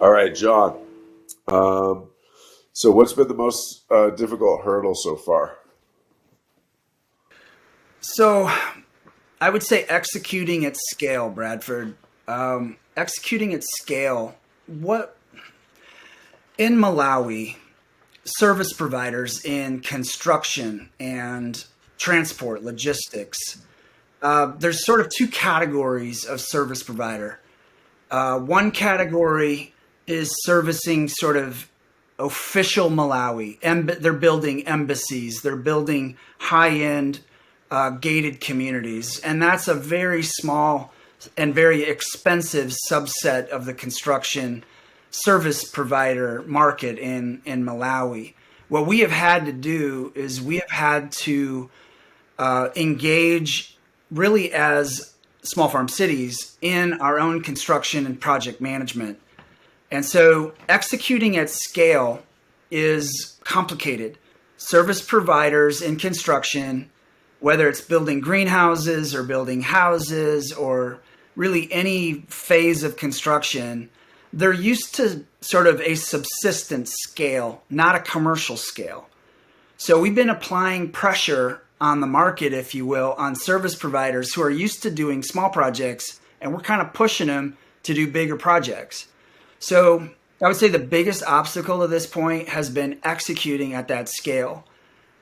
All right, John. Um, so what's been the most difficult hurdle so far? So I would say executing at scale, Bradford. Executing at scale. What in Malawi, service providers in construction and transport, logistics. There's sort of two categories of service provider. One category is servicing sort of official Malawi. They're building embassies. They're building high-end gated communities, and that's a very small and very expensive subset of the construction service provider market in Malawi. What we have had to do is we have had to engage really as small farm cities in our own construction and project management. And so executing at scale is complicated. Service providers in construction, whether it's building greenhouses or building houses or really any phase of construction, they're used to sort of a subsistence scale, not a commercial scale. So we've been applying pressure on the market, if you will, on service providers who are used to doing small projects, and we're kind of pushing them to do bigger projects. So I would say the biggest obstacle to this point has been executing at that scale.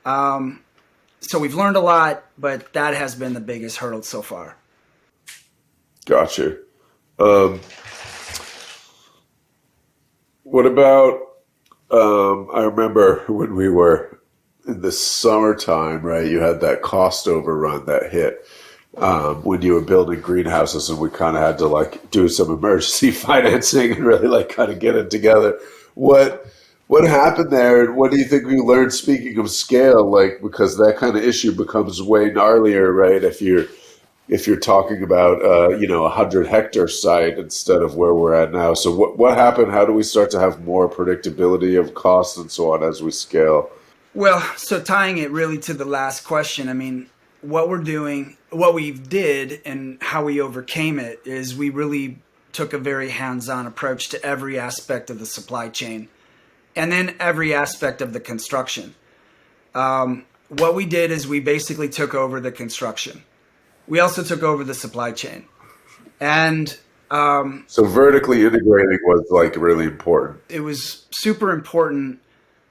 So we've learned a lot, but that has been the biggest hurdle so far. Gotcha. Um, what about, I remember when we were in the summertime, right? You had that cost overrun that hit when you were building greenhouses, and we kind of had to like do some emergency financing and really like kind of get it together. What what happened there, and what do you think we learned? Speaking of scale, like because that kind of issue becomes way gnarlier, right? If you're talking about 100 hectare site instead of where we're at now. So what happened? How do we start to have more predictability of costs and so on as we scale? Well, so tying it really to the last question, I mean, what we're doing, what we did, and how we overcame it is we really took a very hands on approach to every aspect of the supply chain and then every aspect of the construction. What we did is we basically took over the construction. We also took over the supply chain. And So vertically integrating was like really important. it was super important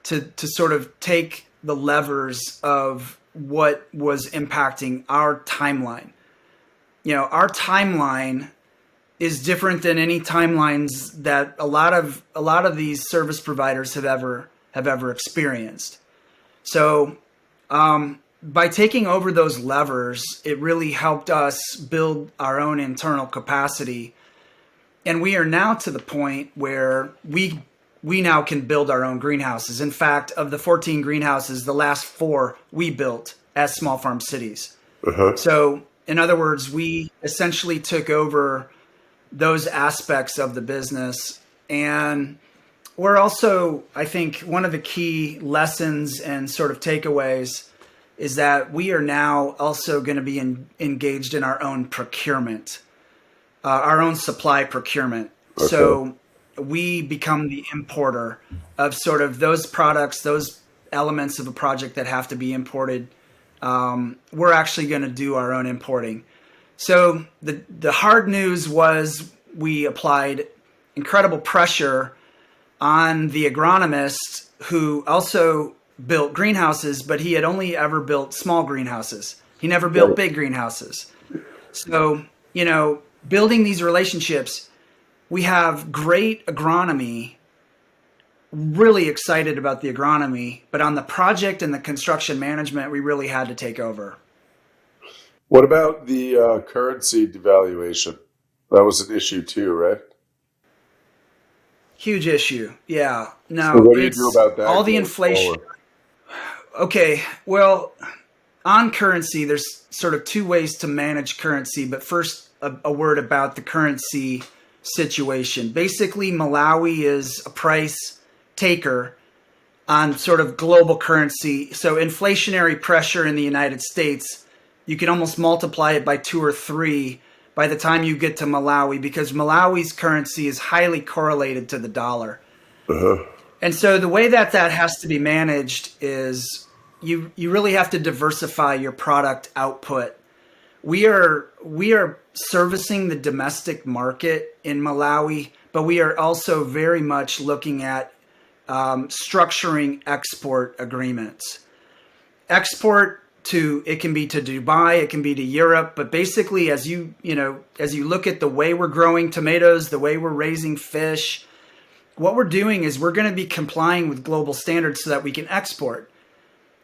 to sort of take the levers of what was impacting our timeline. You know, our timeline is different than any timelines that a lot of these service providers have ever experienced. So by taking over those levers, it really helped us build our own internal capacity, and we are now to the point where we now can build our own greenhouses. In fact, of the 14 greenhouses, the last four we built as small farm cities. Uh-huh. So, in other words, we essentially took over those aspects of the business. And we're also, I think, one of the key lessons and sort of takeaways is that we are now also going to be engaged in our own procurement, our own supply procurement. Okay. So we become the importer of sort of those products, those elements of a project that have to be imported. We're actually going to do our own importing. So the hard news was we applied incredible pressure on the agronomist who also built greenhouses, but he had only ever built small greenhouses. He never built Right. big greenhouses. So, building these relationships, we have great agronomy, really excited about the agronomy, but on the project and the construction management, we really had to take over. What about the currency devaluation? That was an issue too, right? Huge issue. Yeah. So No, what do you do it's about all that the going inflation. forward? Okay. Well, on currency, there's sort of two ways to manage currency, but first, a word about the currency situation. Basically, Malawi is a price taker on sort of global currency. So, inflationary pressure in the United States, you can almost multiply it by two or three by the time you get to Malawi, because Malawi's currency is highly correlated to the dollar. Uh-huh. And so the way that that has to be managed is you really have to diversify your product output. We are servicing the domestic market in Malawi, but we are also very much looking at structuring export agreements. Export to, it can be to Dubai, it can be to Europe, but basically as you look at the way we're growing tomatoes, the way we're raising fish, what we're doing is we're going to be complying with global standards so that we can export.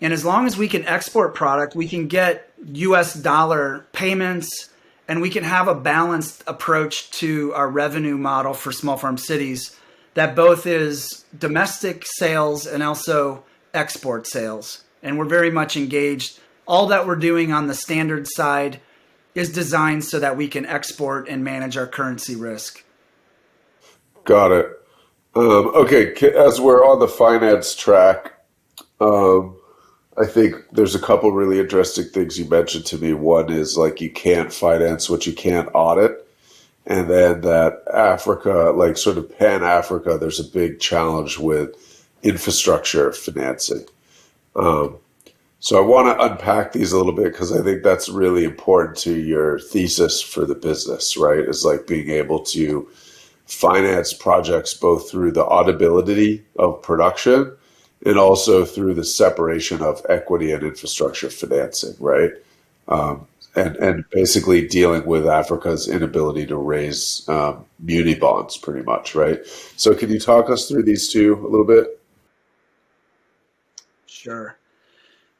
And as long as we can export product, we can get US dollar payments, and we can have a balanced approach to our revenue model for small farm cities that both is domestic sales and also export sales. And we're very much engaged. All that we're doing on the standard side is designed so that we can export and manage our currency risk. Got it. Okay, as we're on the finance track, um, I think there's a couple really interesting things you mentioned to me. One is like you can't finance what you can't audit. And then that Africa, like sort of Pan Africa, there's a big challenge with infrastructure financing. Um, so I want to unpack these a little bit because I think that's really important to your thesis for the business, right? Is like being able to finance projects both through the auditability of production and also through the separation of equity and infrastructure financing, right? And basically dealing with Africa's inability to raise muni bonds, pretty much, right? So, can you talk us through these two a little bit? Sure.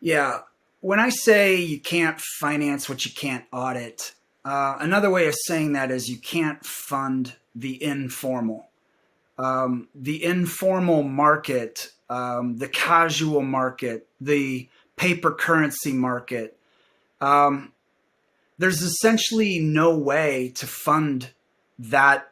Yeah. When I say you can't finance what you can't audit, another way of saying that is you can't fund the informal. The informal market, the casual market, the paper currency market. Um, there's essentially no way to fund that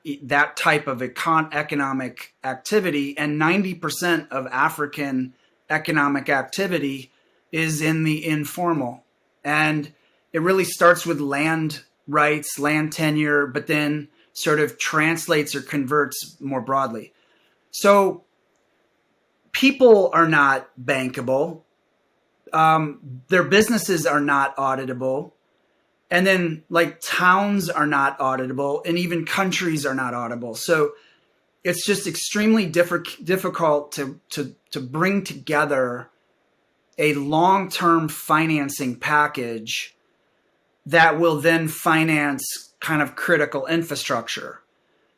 type of economic activity, and 90% of African economic activity is in the informal. And it really starts with land rights, land tenure, but then sort of translates or converts more broadly. So people are not bankable. Their businesses are not auditable. And then like towns are not auditable, and even countries are not auditable. So it's just extremely difficult to bring together a long-term financing package that will then finance kind of critical infrastructure.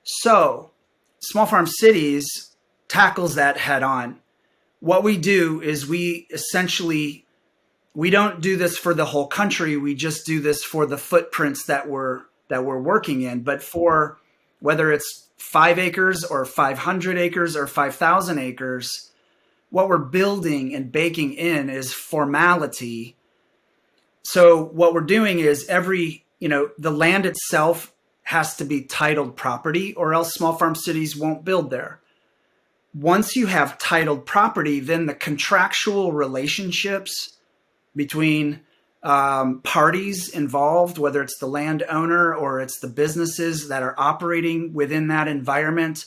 So Small Farm Cities tackles that head on. What we do is we don't do this for the whole country. We just do this for the footprints that we're working in. But for whether it's 5 acres or 500 acres or 5,000 acres, what we're building and baking in is formality. So what we're doing is the land itself has to be titled property, or else small farm cities won't build there. Once you have titled property, then the contractual relationships between parties involved, whether it's the landowner or it's the businesses that are operating within that environment,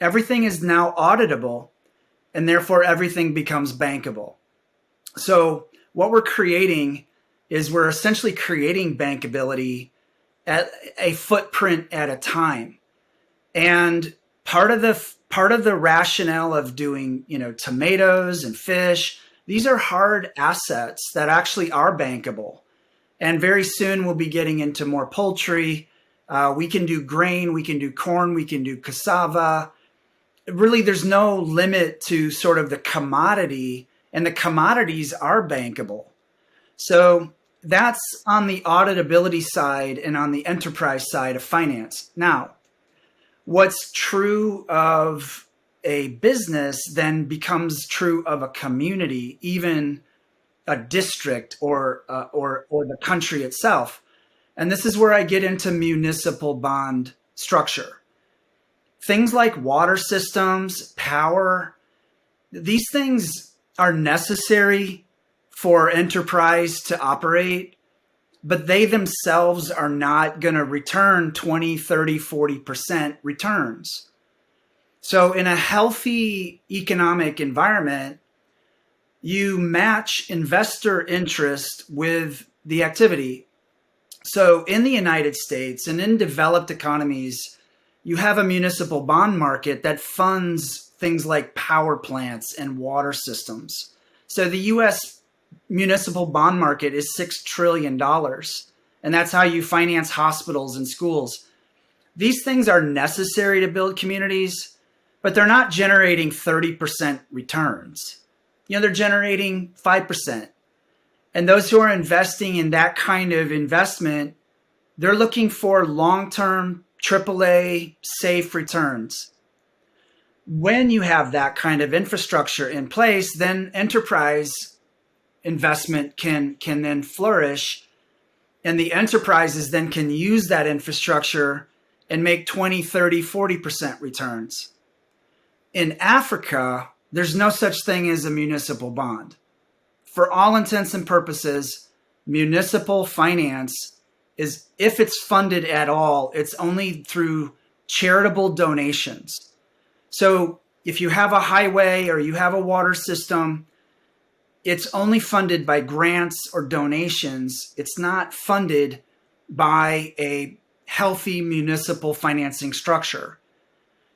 everything is now auditable, and therefore everything becomes bankable. So what we're creating is we're essentially creating bankability at a footprint at a time. And part of the rationale of doing, tomatoes and fish, these are hard assets that actually are bankable. And very soon we'll be getting into more poultry. We can do grain, we can do corn, we can do cassava. Really, there's no limit to sort of the commodity, and the commodities are bankable. So that's on the auditability side and on the enterprise side of finance. Now, what's true of a business then becomes true of a community, even a district or the country itself. And this is where I get into municipal bond structure. Things like water systems, power, these things are necessary for enterprise to operate. but they themselves are not going to return 20, 30, 40% returns. So in a healthy economic environment, you match investor interest with the activity. So in the United States and in developed economies, you have a municipal bond market that funds things like power plants and water systems. So the US municipal bond market is $6 trillion. And that's how you finance hospitals and schools. These things are necessary to build communities, but they're not generating 30% returns. They're generating 5%. And those who are investing in that kind of investment, they're looking for long-term AAA safe returns. When you have that kind of infrastructure in place, then enterprise investment can then flourish, and the enterprises then can use that infrastructure and make 20, 30, 40% returns. In Africa, there's no such thing as a municipal bond. For all intents and purposes, municipal finance is, if it's funded at all, it's only through charitable donations. So if you have a highway or you have a water system, it's only funded by grants or donations. It's not funded by a healthy municipal financing structure.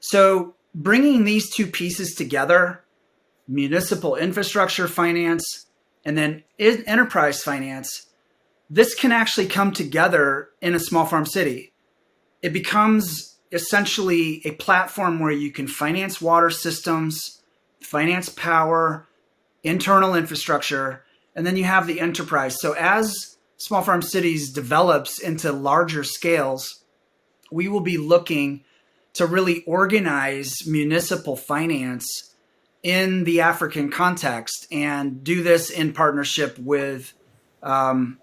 So bringing these two pieces together, municipal infrastructure finance and then enterprise finance, this can actually come together in a small farm city. It becomes essentially a platform where you can finance water systems, finance power, internal infrastructure, and then you have the enterprise. So as small farm cities develops into larger scales, we will be looking to really organize municipal finance in the African context and do this in partnership with African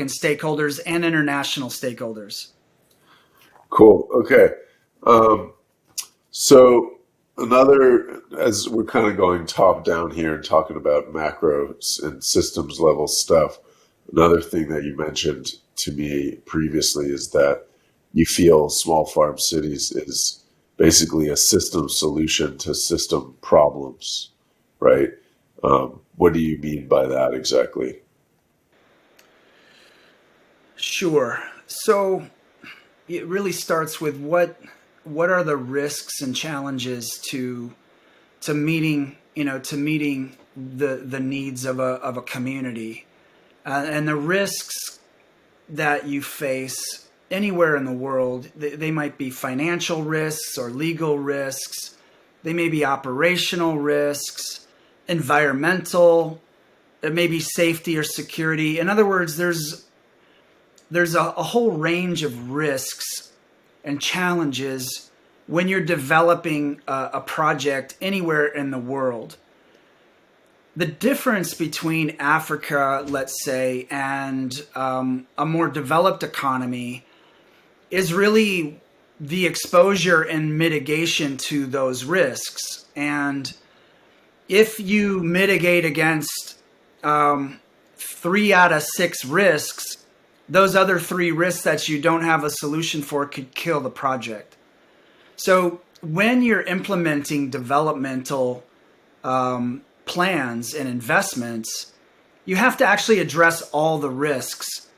stakeholders and international stakeholders. Cool. Okay. So another, as we're kind of going top down here and talking about macro and systems level stuff, another thing that you mentioned to me previously is that you feel small farm cities is basically a system solution to system problems, right? What do you mean by that exactly? Sure. So it really starts with what are the risks and challenges to meeting the needs of a community, and the risks that you face anywhere in the world. They might be financial risks or legal risks. They may be operational risks, environmental. It may be safety or security. In other words, there's a whole range of risks and challenges when you're developing a project anywhere in the world. The difference between Africa, let's say, and a more developed economy is really the exposure and mitigation to those risks. And if you mitigate against 3 out of 6 risks, those other 3 risks that you don't have a solution for could kill the project. So when you're implementing developmental plans and investments, you have to actually address all the risks,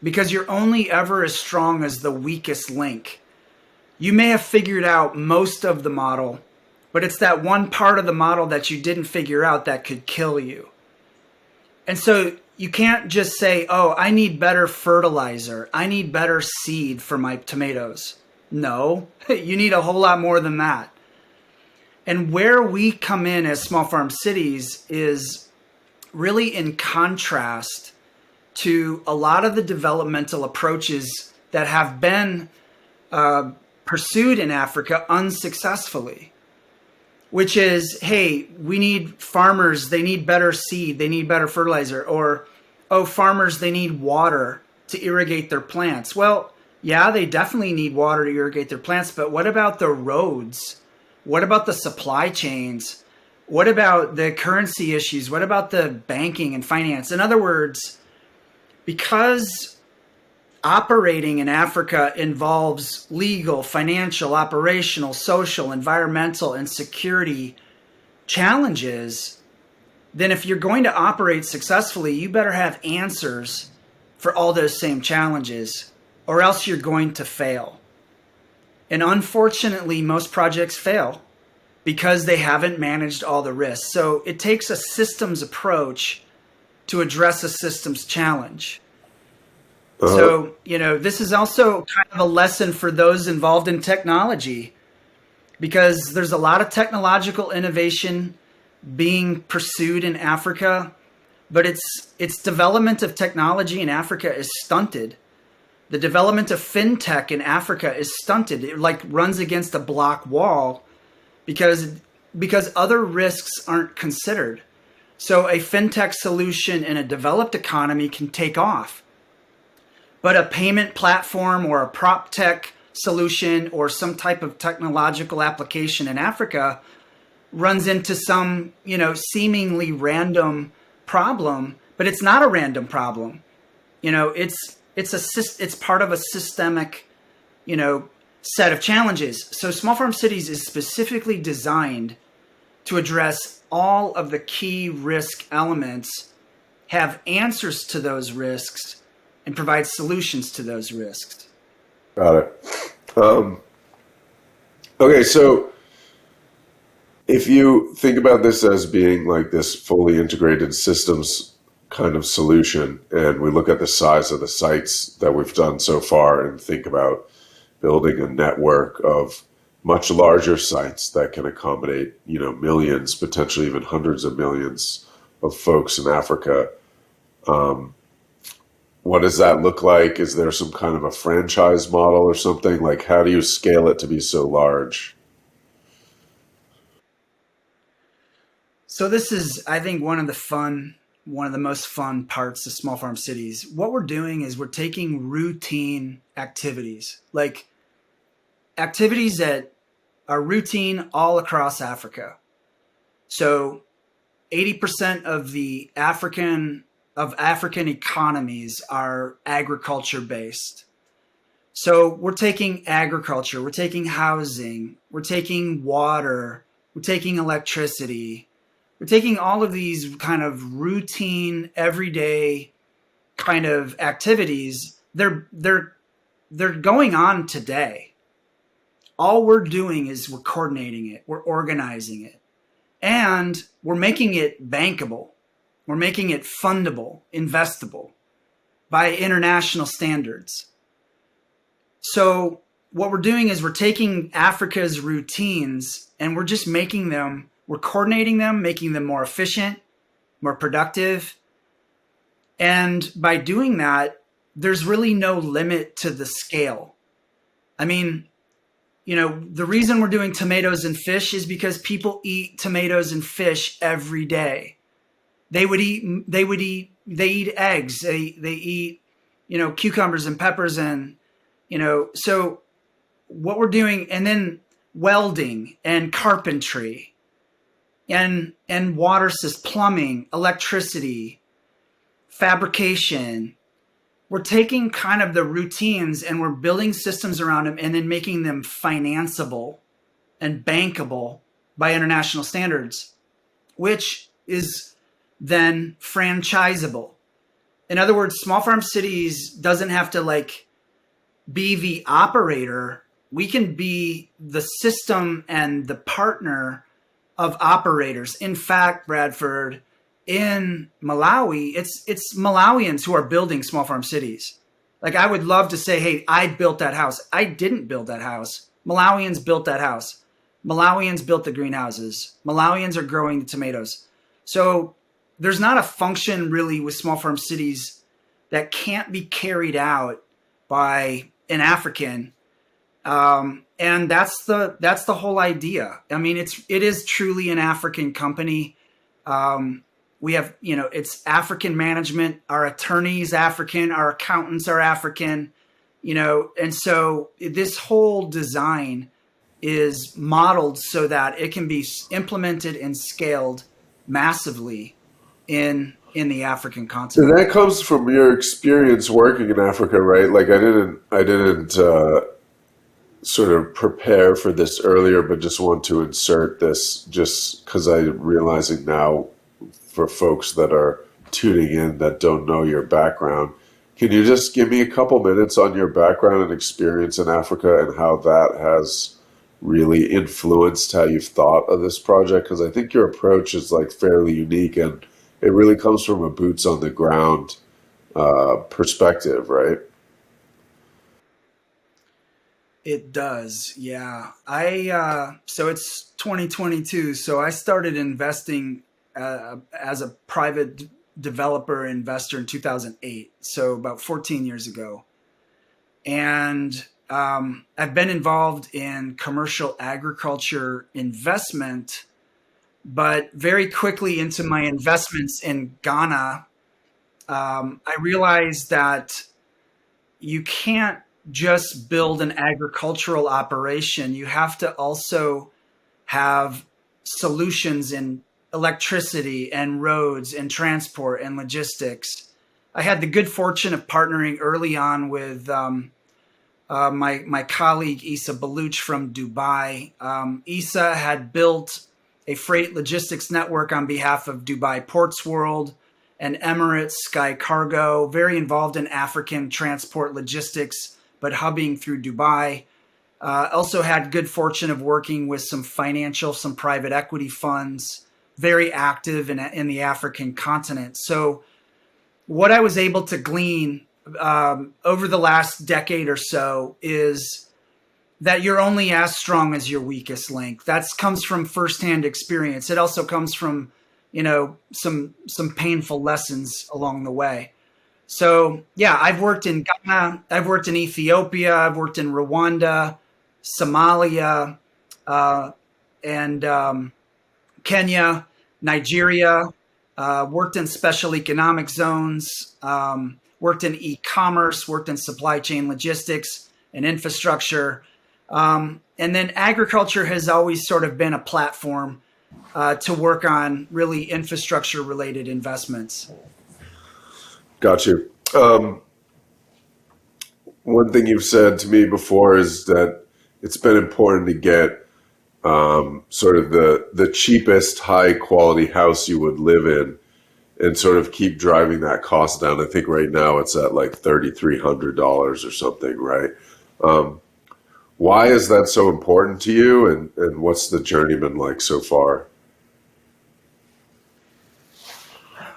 because you're only ever as strong as the weakest link. You may have figured out most of the model, but it's that one part of the model that you didn't figure out that could kill you. And so you can't just say, oh, I need better fertilizer, I need better seed for my tomatoes. No, you need a whole lot more than that. And where we come in as small farm cities is really in contrast to a lot of the developmental approaches that have been pursued in Africa unsuccessfully, which is, hey, we need farmers, they need better seed, they need better fertilizer, or, oh, farmers, they need water to irrigate their plants. Well, yeah, they definitely need water to irrigate their plants, but what about the roads? What about the supply chains? What about the currency issues? What about the banking and finance? In other words, because operating in Africa involves legal, financial, operational, social, environmental, and security challenges, then if you're going to operate successfully, you better have answers for all those same challenges, or else you're going to fail. And unfortunately, most projects fail because they haven't managed all the risks. So it takes a systems approach to address a systems challenge. Uh-huh. So, this is also kind of a lesson for those involved in technology, because there's a lot of technological innovation being pursued in Africa, but its development of technology in Africa is stunted. The development of fintech in Africa is stunted. It like runs against a block wall because other risks aren't considered. So a fintech solution in a developed economy can take off, but a payment platform or a prop tech solution or some type of technological application in Africa runs into some, seemingly random problem, but it's not a random problem. It's part of a systemic, set of challenges. So Small Farm Cities is specifically designed to address all of the key risk elements, have answers to those risks, and provide solutions to those risks. Got it. Okay, so if you think about this as being like this fully integrated systems kind of solution, and we look at the size of the sites that we've done so far and think about building a network of much larger sites that can accommodate, millions, potentially even hundreds of millions of folks in Africa, what does that look like? Is there some kind of a franchise model or something? Like, how do you scale it to be so large? So this is, I think, one of the most fun parts of Small Farm Cities. What we're doing is we're taking routine activities, like activities that are routine all across Africa. So 80% of the African economies are agriculture based. So we're taking agriculture, we're taking housing, we're taking water, we're taking electricity, we're taking all of these kind of routine, everyday kind of activities. They're going on today. All we're doing is we're coordinating it, we're organizing it, and we're making it bankable. We're making it fundable, investable by international standards. So what we're doing is we're taking Africa's routines and we're just we're coordinating them, making them more efficient, more productive. And by doing that, there's really no limit to the scale. I mean, the reason we're doing tomatoes and fish is because people eat tomatoes and fish every day. They eat eggs. They eat, cucumbers and peppers and, so what we're doing, and then welding and carpentry and water systems, plumbing, electricity, fabrication. We're taking kind of the routines and we're building systems around them and then making them financeable and bankable by international standards, which is then franchisable. In other words, Small Farm Cities doesn't have to be the operator. We can be the system and the partner of operators. In fact, Bradford, in Malawi, it's Malawians who are building Small Farm Cities. Like, I would love to say, hey, I built that house. I didn't build that house. Malawians built that house. Malawians built the greenhouses. Malawians are growing the tomatoes. So there's not a function really with Small Farm Cities that can't be carried out by an African. And that's the whole idea. I mean, it is truly an African company. We have, it's African management. Our attorneys African, our accountants are African, and so this whole design is modeled so that it can be implemented and scaled massively in in the African And continent. that comes from your experience working in Africa, right? Like I didn't sort of prepare for this earlier, but just want to insert this just because I'm realizing now for folks that are tuning in that don't know your background. Can you just give me a couple minutes on your background and experience in Africa and how that has really influenced how you've thought of this project? Because I think your approach is like fairly unique and it really comes from a boots on the ground perspective, right? It does, yeah. So it's 2022. So I started investing as a private developer investor in 2008. So about 14 years ago, and I've been involved in commercial agriculture investment, but very quickly into my investments in Ghana, I realized that you can't just build an agricultural operation. You have to also have solutions in electricity and roads and transport and logistics. I had the good fortune of partnering early on with my colleague Issa Baluch from Dubai. Issa had built a freight logistics network on behalf of Dubai Ports World and Emirates Sky Cargo, very involved in African transport logistics, but hubbing through Dubai. Also had good fortune of working with some private equity funds, very active in the African continent. So what I was able to glean over the last decade or so is that you're only as strong as your weakest link. That comes from firsthand experience. It also comes from, some painful lessons along the way. So yeah, I've worked in Ghana, I've worked in Ethiopia, I've worked in Rwanda, Somalia, uh, and Kenya, Nigeria. Worked in special economic zones. Worked in e-commerce. Worked in supply chain logistics and infrastructure. And then agriculture has always sort of been a platform to work on really infrastructure related investments. Got you. One thing you've said to me before is that it's been important to get sort of the cheapest high quality house you would live in and sort of keep driving that cost down. I think right now it's at like $3,300 or something, right? Um, why is that so important to you, and what's the journey been like so far?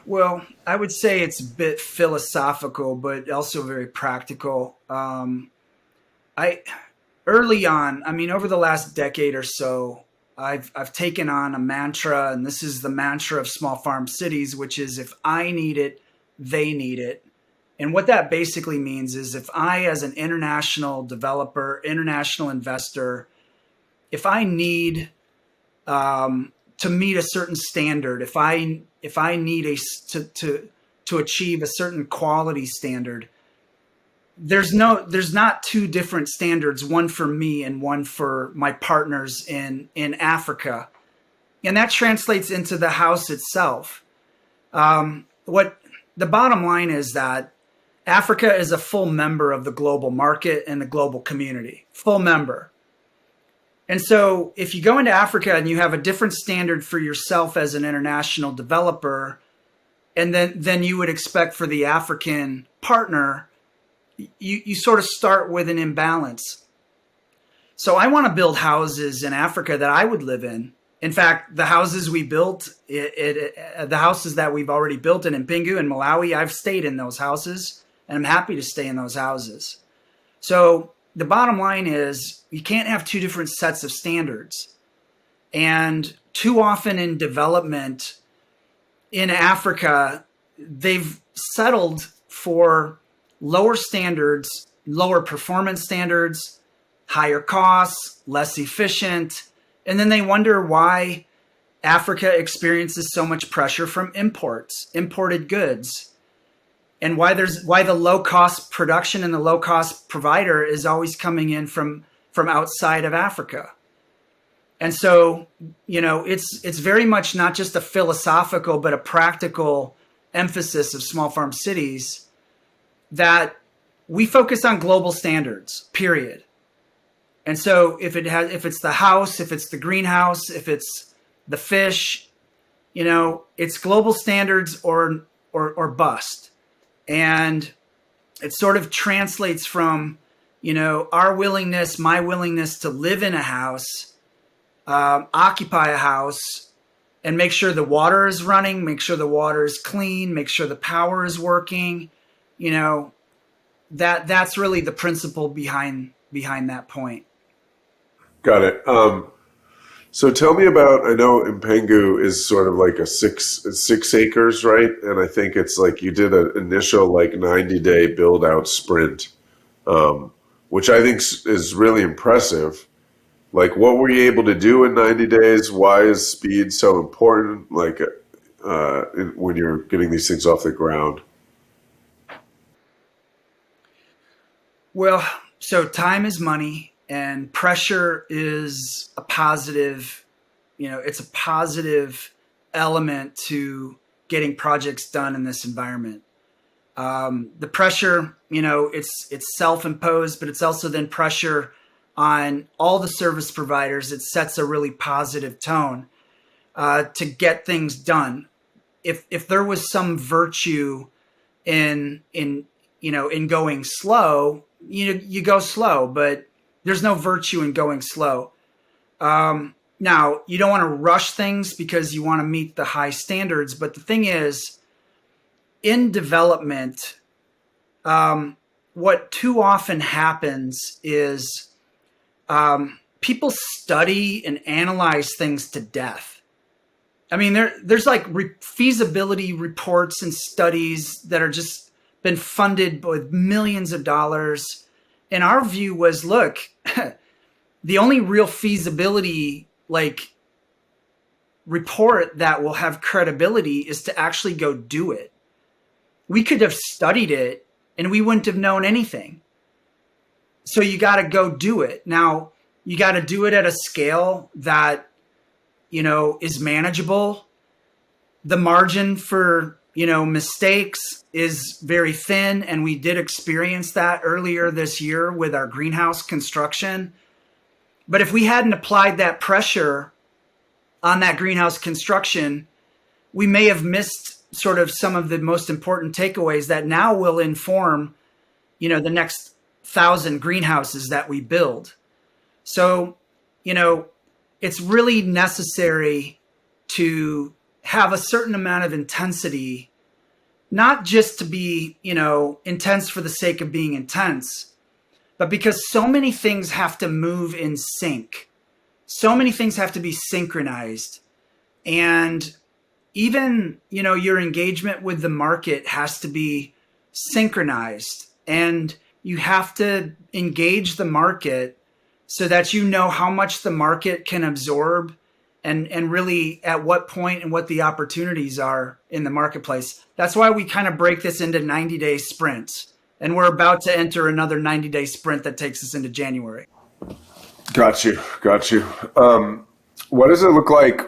Well, I would say it's a bit philosophical, but also very practical. I early on, I mean, over the last decade or so, I've taken on a mantra, and this is the mantra of small farm cities, which is if I need it, they need it. And what that basically means is if I, as an international developer, international investor, if I need to meet a certain standard, if I need to achieve a certain quality standard, there's not two different standards, one for me and one for my partners in Africa, and that translates into the house itself. What the bottom line is that Africa is a full member of the global market and the global community, full member. And so if you go into Africa and you have a different standard for yourself as an international developer, and then you would expect for the African partner, you sort of start with an imbalance. So I want to build houses in Africa that I would live in. In fact, the houses we built, the houses that we've already built in Mpingu and Malawi, I've stayed in those houses, and I'm happy to stay in those houses. So the bottom line is you can't have two different sets of standards. And too often in development in Africa, they've settled for lower standards, lower performance standards, higher costs, less efficient. And then they wonder why Africa experiences so much pressure from imported goods, and why the low cost production and the low cost provider is always coming in from outside of Africa. And so, it's very much not just a philosophical but a practical emphasis of small farm cities that we focus on global standards, period. And so if it's the house, if it's the greenhouse, if it's the fish, it's global standards or bust. And it sort of translates from, my willingness to live in a house, occupy a house, and make sure the water is running, make sure the water is clean, make sure the power is working. That's really the principle behind that point. Got it. So tell me about, I know Mpengu is sort of like a six acres, right? And I think it's like you did an initial like 90-day build out sprint, which I think is really impressive. Like, what were you able to do in 90 days? Why is speed so important? Like, when you're getting these things off the ground? Well, so time is money. And pressure is a positive, it's a positive element to getting projects done in this environment. The pressure, it's self-imposed, but it's also then pressure on all the service providers. It sets a really positive tone to get things done. If there was some virtue in going slow, you go slow, but there's no virtue in going slow. Now, you don't want to rush things because you want to meet the high standards. But the thing is, in development, what too often happens is people study and analyze things to death. I mean, there's like feasibility reports and studies that are just been funded with millions of dollars. And our view was, look, the only real feasibility report that will have credibility is to actually go do it. We could have studied it and we wouldn't have known anything. So you got to go do it. Now, you got to do it at a scale that, is manageable. The margin for mistakes is very thin, and we did experience that earlier this year with our greenhouse construction. But if we hadn't applied that pressure on that greenhouse construction, we may have missed sort of some of the most important takeaways that now will inform, the next 1,000 greenhouses that we build. So, it's really necessary to have a certain amount of intensity, not just to be, intense for the sake of being intense, but because so many things have to move in sync. So many things have to be synchronized. And even, your engagement with the market has to be synchronized. And you have to engage the market so that you know how much the market can absorb and really at what point and what the opportunities are in the marketplace. That's why we kind of break this into 90-day sprints. And we're about to enter another 90-day sprint that takes us into January. Got you. What does it look like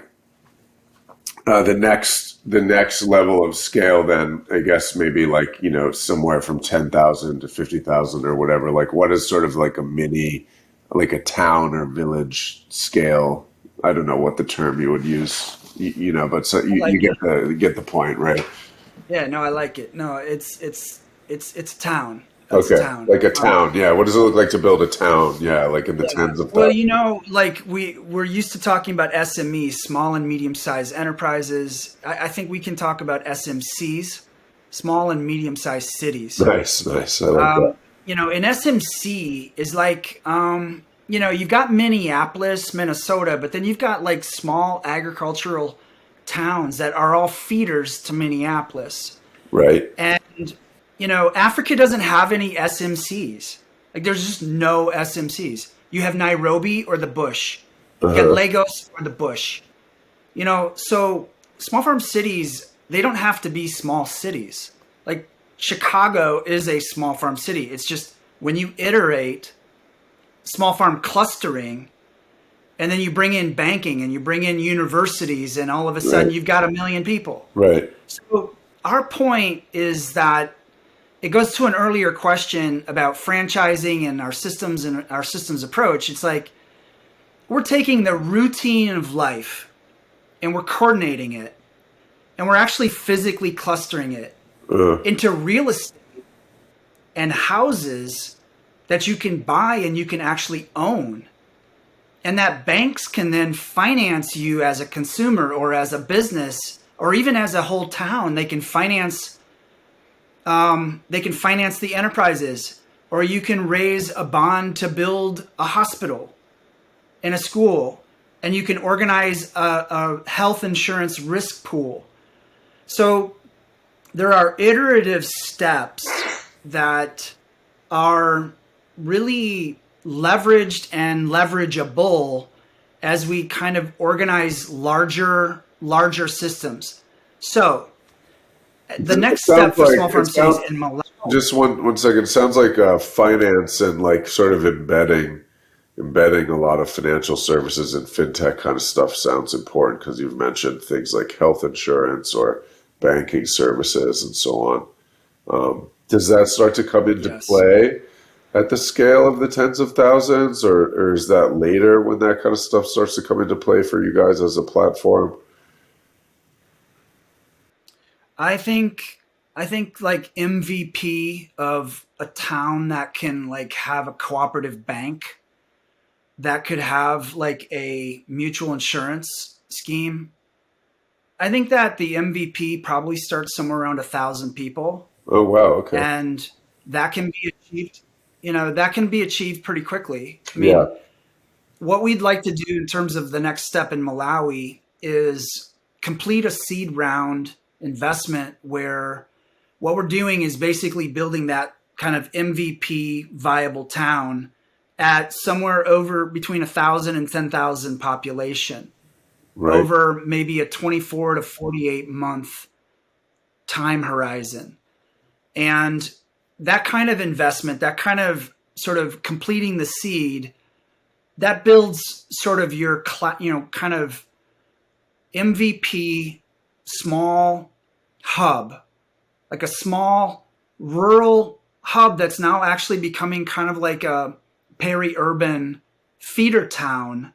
the next level of scale then? I guess maybe like, somewhere from 10,000 to 50,000 or whatever. Like, what is sort of like a mini, like a town or village scale? I don't know what the term you would use, but so you get the point, right? Yeah, no, I like it. No, it's a town. That's Okay, a town. like a town. Yeah. What does it look like to build a town? Yeah, like in the tens of Well, thousands. we're used to talking about SMEs, small and medium-sized enterprises. I think we can talk about SMCs, small and medium-sized cities. Nice. I like that. An SMC is like, you've got Minneapolis, Minnesota, but then you've got like small agricultural towns that are all feeders to Minneapolis. Right. And, Africa doesn't have any SMCs. Like, there's just no SMCs. You have Nairobi or the bush. You got Lagos or the bush. So small farm cities, they don't have to be small cities. Like, Chicago is a small farm city. It's just when you iterate small farm clustering, and then you bring in banking and you bring in universities, and all of a sudden you've got 1 million people. Right. So our point is that it goes to an earlier question about franchising and our systems approach. It's like we're taking the routine of life and we're coordinating it and we're actually physically clustering it into real estate and houses that you can buy and you can actually own. And that banks can then finance you as a consumer or as a business or even as a whole town. They can finance the enterprises, or you can raise a bond to build a hospital and a school, and you can organize a health insurance risk pool. So there are iterative steps that are really leveraged and leverageable as we kind of organize larger systems. So the next step for small farm cities in Malawi. Just one second. It sounds like finance and like sort of embedding a lot of financial services and fintech kind of stuff sounds important because you've mentioned things like health insurance or banking services and so on. Does that start to come into play at the scale of the tens of thousands, or is that later when that kind of stuff starts to come into play for you guys as a platform? I think like MVP of a town that can like have a cooperative bank, that could have like a mutual insurance scheme. I think that the MVP probably starts somewhere around 1,000 people. Oh, wow. Okay. And that can be achieved, that can be achieved pretty quickly. I mean, Yeah. what we'd like to do in terms of the next step in Malawi is complete a seed round investment where what we're doing is basically building that kind of MVP viable town at somewhere over between 1,000 and 10,000 population, Right. over maybe a 24 to 48 month time horizon. And that kind of investment, that kind of sort of completing the seed, that builds sort of your, kind of MVP small hub, like a small rural hub that's now actually becoming kind of like a peri-urban feeder town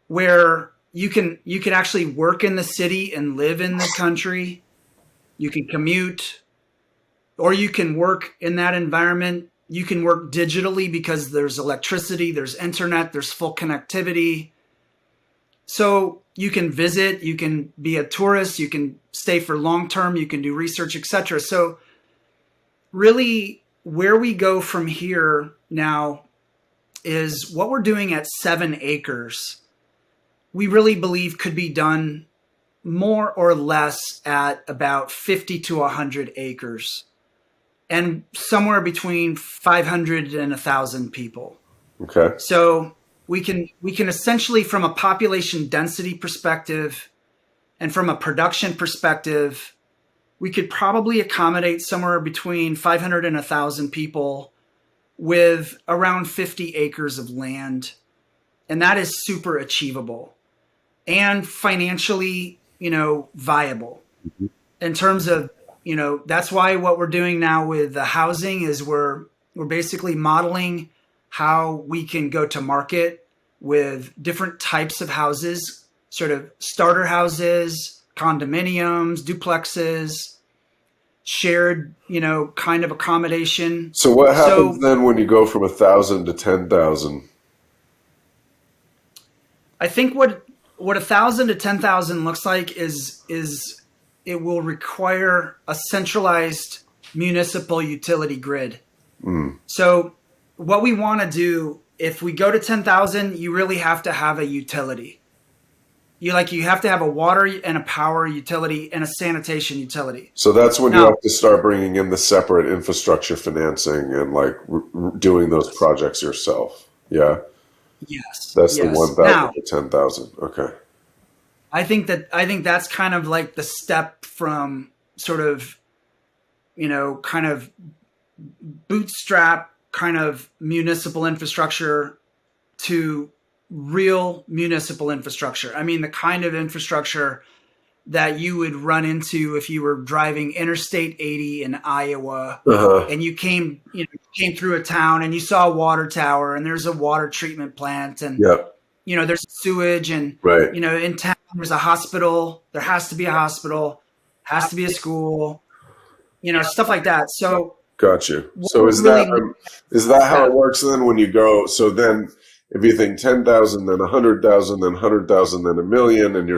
where you can actually work in the city and live in the country. You can commute, or you can work in that environment. You can work digitally because there's electricity, there's internet, there's full connectivity. So you can visit, you can be a tourist, you can stay for long term, you can do research, etc. So really where we go from here now is what we're doing at 7 acres. We really believe could be done more or less at about 50 to 100 acres and somewhere between 500 and 1,000 people. Okay. So we can essentially, from a population density perspective and from a production perspective, we could probably accommodate somewhere between 500 and 1,000 people with around 50 acres of land. And that is super achievable and financially, viable. Mm-hmm. In terms of, that's why what we're doing now with the housing is we're basically modeling how we can go to market with different types of houses, sort of starter houses, condominiums, duplexes, shared, kind of accommodation. So what happens then when you go from 1,000 to 10,000? I think what 1,000 to 10,000 looks like is it will require a centralized municipal utility grid. Mm. So what we want to do, if we go to 10,000, you really have to have a utility. You have to have a water and a power utility and a sanitation utility. So that's when you have to start bringing in the separate infrastructure financing and doing those projects yourself. Yeah. Yes. That's the 1,000 to 10,000. Okay. I think that's kind of like the step from sort of, kind of bootstrap kind of municipal infrastructure to real municipal infrastructure. I mean, the kind of infrastructure that you would run into if you were driving Interstate 80 in Iowa, Uh-huh. and you came through a town and you saw a water tower and there's a water treatment plant, and Yep. there's sewage, and Right. in town there's a hospital. There has to be a hospital, has to be a school, stuff like that. So Got you. what So we're is really that looking is that at how it that. works then when you go? So then, if you think 10,000, then 100,000, then 100,000, then a million, and you're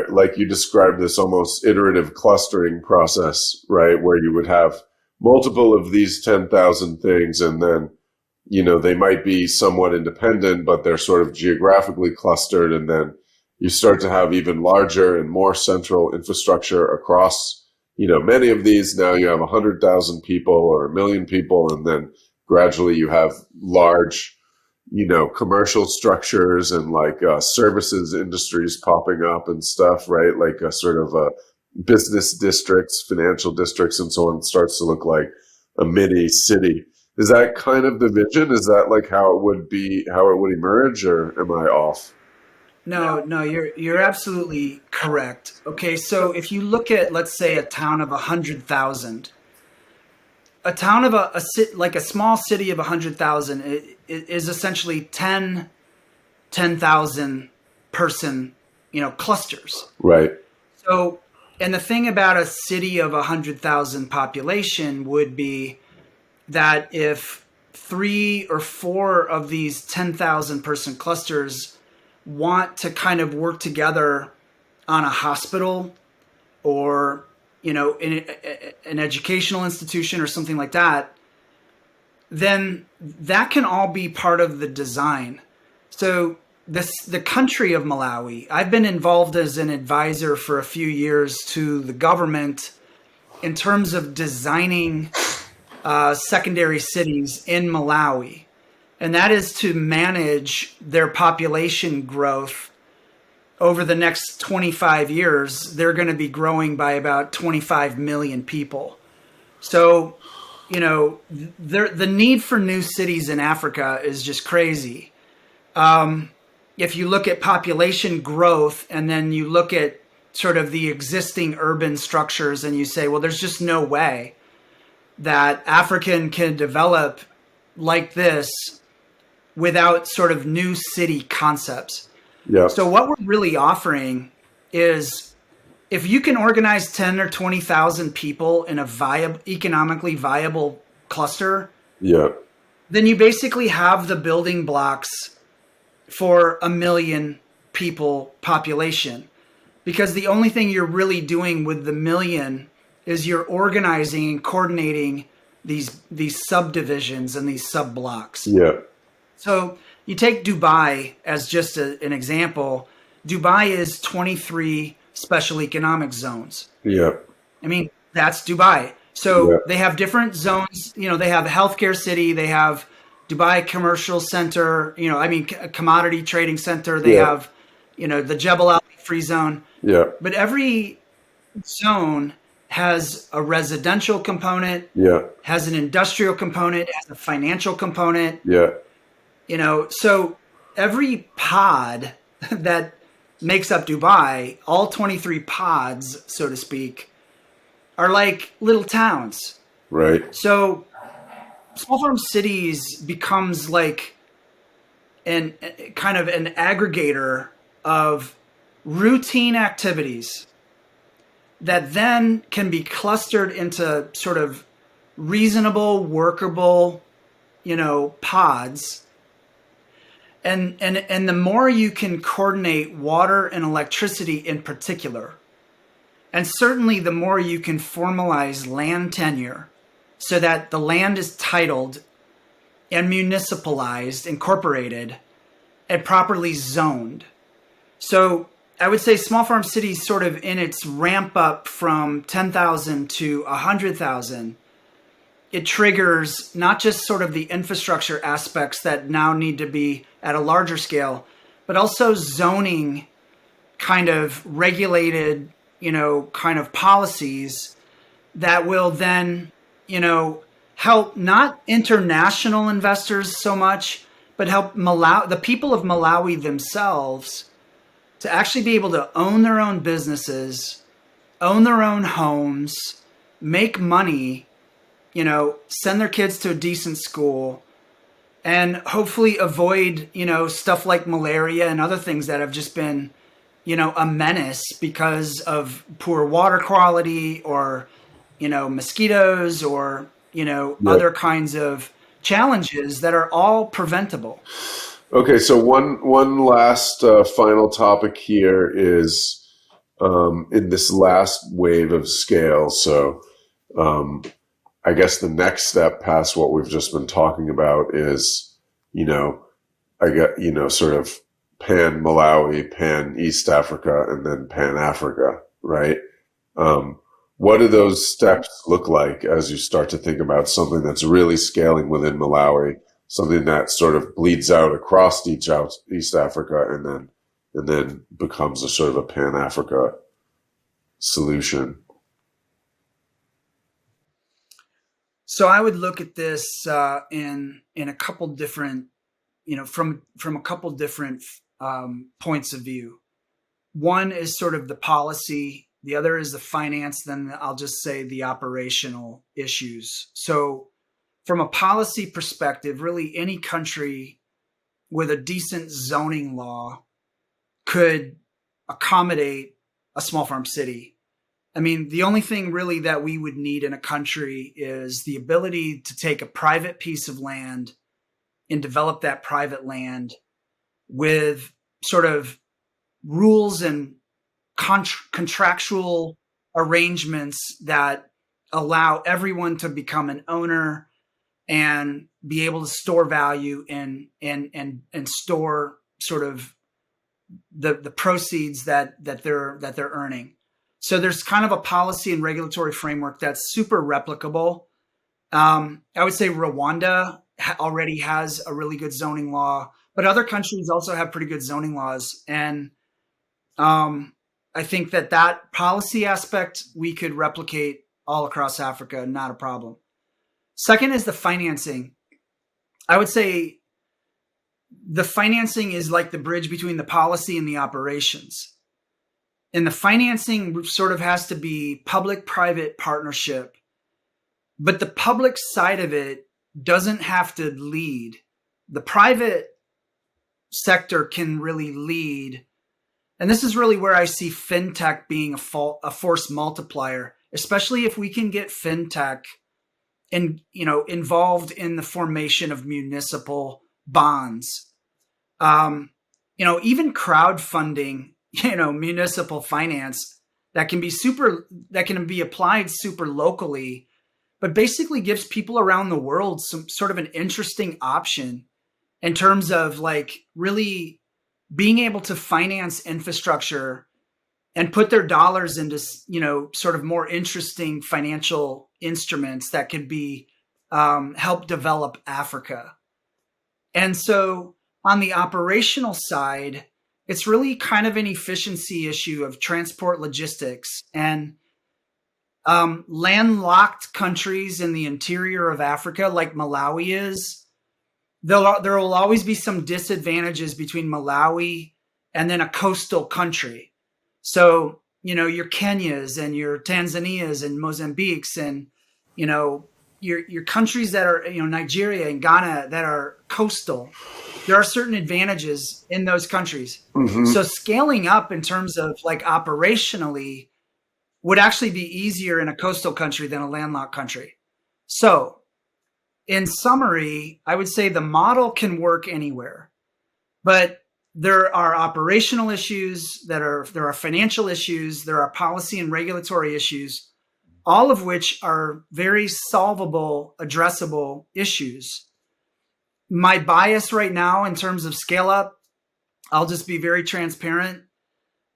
like you described this almost iterative clustering process, right? Where you would have multiple of these 10,000 things, and then they might be somewhat independent, but they're sort of geographically clustered, and then you start to have even larger and more central infrastructure across many of these. Now you have 100,000 people or a million people, and then gradually you have large commercial structures and like services industries popping up and stuff, right? Like a sort of business districts, financial districts, and so on. It starts to look like a mini city. Is that kind of the vision? Is that like how it would be, how it would emerge, or am I off? No, you're absolutely correct. Okay, so if you look at, let's say, a town of 100,000, a town of like a small city of 100,000 is essentially 10,000 person, clusters. Right. So, and the thing about a city of 100,000 population would be that if three or four of these 10,000 person clusters want to kind of work together on a hospital, or in an educational institution or something like that, then that can all be part of the design. So the country of Malawi, I've been involved as an advisor for a few years to the government in terms of designing secondary cities in Malawi, and that is to manage their population growth. Over the next 25 years, they're going to be growing by about 25 million people. So, the need for new cities in Africa is just crazy. If you look at population growth and then you look at sort of the existing urban structures and you say, well, there's just no way that African can develop like this without sort of new city concepts. Yeah. So what we're really offering is, if you can organize 10 or 20,000 people in a economically viable cluster, Yeah. then you basically have the building blocks for a million people population. Because the only thing you're really doing with the million is you're organizing and coordinating these subdivisions and these sub blocks. Yeah. So you take Dubai as just an example. Dubai is 23 special economic zones. Yeah. I mean, that's Dubai. So Yeah. they have different zones. They have a healthcare city. They have Dubai Commercial Center. Commodity trading center. They Yeah. have, the Jebel Ali Free Zone. Yeah. But every zone has a residential component, Yeah. has an industrial component, has a financial component. Yeah. So every pod that makes up Dubai, all 23 pods, so to speak, are like little towns. Right. So small farm cities becomes like an kind of an aggregator of routine activities that then can be clustered into sort of reasonable, workable, pods. And the more you can coordinate water and electricity in particular, and certainly the more you can formalize land tenure so that the land is titled and municipalized, incorporated, and properly zoned. So I would say small farm cities, sort of in its ramp up from 10,000 to 100,000, it triggers not just sort of the infrastructure aspects that now need to be at a larger scale, but also zoning kind of regulated, kind of policies that will then, help not international investors so much, but help the people of Malawi themselves to actually be able to own their own businesses, own their own homes, make money, send their kids to a decent school, and hopefully avoid, stuff like malaria and other things that have just been, a menace because of poor water quality or, mosquitoes or, Yep. other kinds of challenges that are all preventable. Okay, so one last final topic here is in this last wave of scale. So um, I guess the next step past what we've just been talking about is, you know, I get, sort of pan Malawi, pan East Africa, and then pan Africa, right? Um, what do those steps look like as you start to think about something that's really scaling within Malawi, something that sort of bleeds out across East Africa, and then becomes a sort of a pan Africa solution? So I would look at this in a couple different, from a couple different points of view. One is sort of the policy, the other is the finance, then I'll just say the operational issues. So, from a policy perspective, really any country with a decent zoning law could accommodate a small farm city. I mean, the only thing really that we would need in a country is the ability to take a private piece of land and develop that private land with sort of rules and contractual arrangements that allow everyone to become an owner and be able to store value and store sort of the proceeds that they're earning. So there's kind of a policy and regulatory framework that's super replicable. I would say Rwanda already has a really good zoning law, but other countries also have pretty good zoning laws. And I think that policy aspect we could replicate all across Africa, not a problem. Second is the financing. I would say the financing is like the bridge between the policy and the operations. And the financing sort of has to be public-private partnership, but the public side of it doesn't have to lead. The private sector can really lead. And this is really where I see fintech being a force multiplier, especially if we can get fintech involved in the formation of municipal bonds. Even crowdfunding, municipal finance that can be applied super locally, but basically gives people around the world some sort of an interesting option in terms of like really being able to finance infrastructure and put their dollars into, sort of more interesting financial instruments that could be help develop Africa. And so on the operational side, it's really kind of an efficiency issue of transport logistics and landlocked countries in the interior of Africa, like Malawi is. There will always be some disadvantages between Malawi and then a coastal country. So, your Kenyas and your Tanzanias and Mozambiques and, your countries that are, Nigeria and Ghana that are coastal. There are certain advantages in those countries. Mm-hmm. So scaling up in terms of like operationally would actually be easier in a coastal country than a landlocked country. So in summary, I would say the model can work anywhere, but there are operational issues, there are financial issues, there are policy and regulatory issues, all of which are very solvable, addressable issues. My bias right now in terms of scale up, I'll just be very transparent.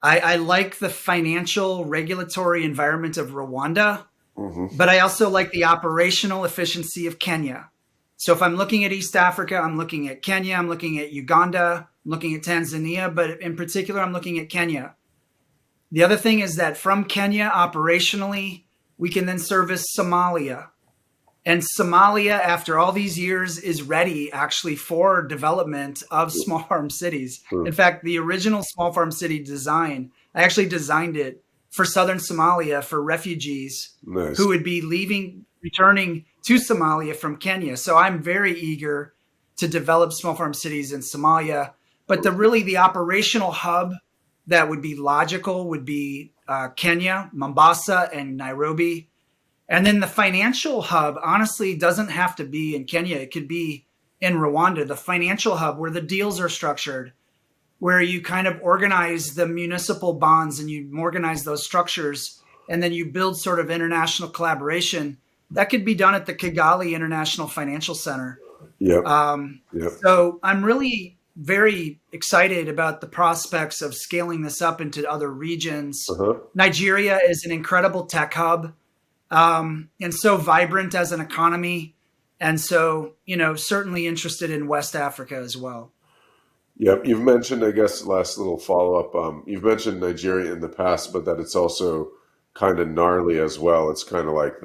I like the financial regulatory environment of Rwanda, Mm-hmm. but I also like the operational efficiency of Kenya. So if I'm looking at East Africa, I'm looking at Kenya, I'm looking at Uganda, I'm looking at Tanzania, but in particular, I'm looking at Kenya. The other thing is that from Kenya, operationally, we can then service Somalia. And Somalia, after all these years, is ready actually for development of small farm cities. Hmm. In fact, the original small farm city design, I actually designed it for southern Somalia for refugees Nice. who would be returning to Somalia from Kenya. So I'm very eager to develop small farm cities in Somalia. But the operational hub that would be logical would be Kenya, Mombasa, and Nairobi. And then the financial hub, honestly, doesn't have to be in Kenya. It could be in Rwanda, the financial hub where the deals are structured, where you kind of organize the municipal bonds and you organize those structures, and then you build sort of international collaboration. That could be done at the Kigali International Financial Center. Yep. Yep. So I'm really very excited about the prospects of scaling this up into other regions. Uh-huh. Nigeria is an incredible tech hub. And so vibrant as an economy. And so, certainly interested in West Africa as well. Yep. You've mentioned, I guess, last little follow up. You've mentioned Nigeria in the past, but that it's also kind of gnarly as well. It's kind of like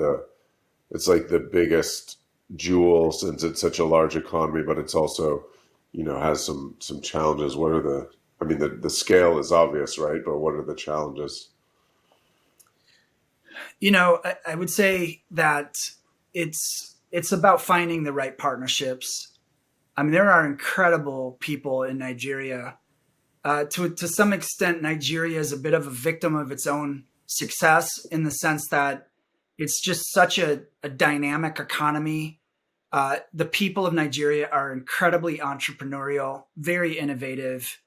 it's like the biggest jewel since it's such a large economy, but it's also, has some challenges. What are I mean, the scale is obvious, right? But what are the challenges? I would say that it's about finding the right partnerships. I mean, there are incredible people in Nigeria. To some extent, Nigeria is a bit of a victim of its own success in the sense that it's just such a dynamic economy. The people of Nigeria are incredibly entrepreneurial, very innovative.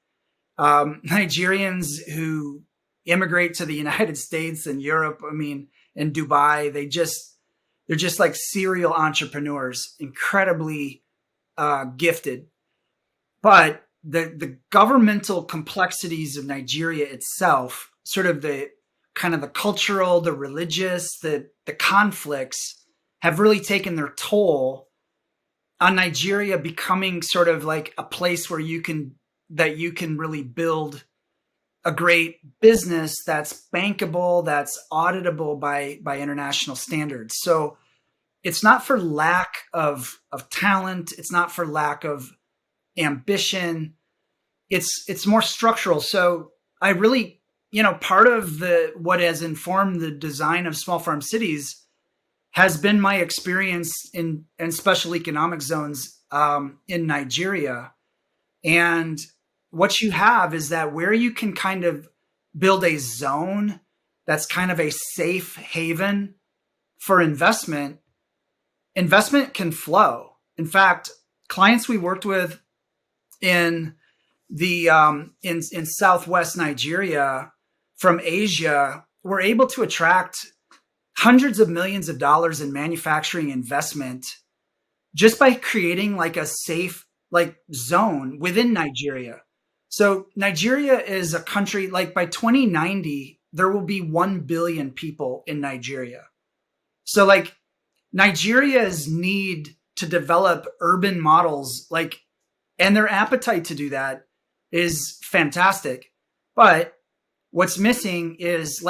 Nigerians who immigrate to the United States and Europe, and Dubai, they're just like serial entrepreneurs, incredibly gifted. But the governmental complexities of Nigeria itself, sort of the kind of the cultural, the religious, the conflicts have really taken their toll on Nigeria becoming sort of like a place where you can really build a great business that's bankable, that's auditable by international standards. So it's not for lack of talent. It's not for lack of ambition. It's more structural. So I really, part of what has informed the design of small farm cities has been my experience in special economic zones in Nigeria. And what you have is that where you can kind of build a zone that's kind of a safe haven for investment can flow. In fact, clients we worked with in in Southwest Nigeria from Asia were able to attract hundreds of millions of dollars in manufacturing investment just by creating like a safe zone within Nigeria. So Nigeria is a country, like by 2090, there will be 1 billion people in Nigeria. So like Nigeria's need to develop urban models, and their appetite to do that is fantastic. But what's missing is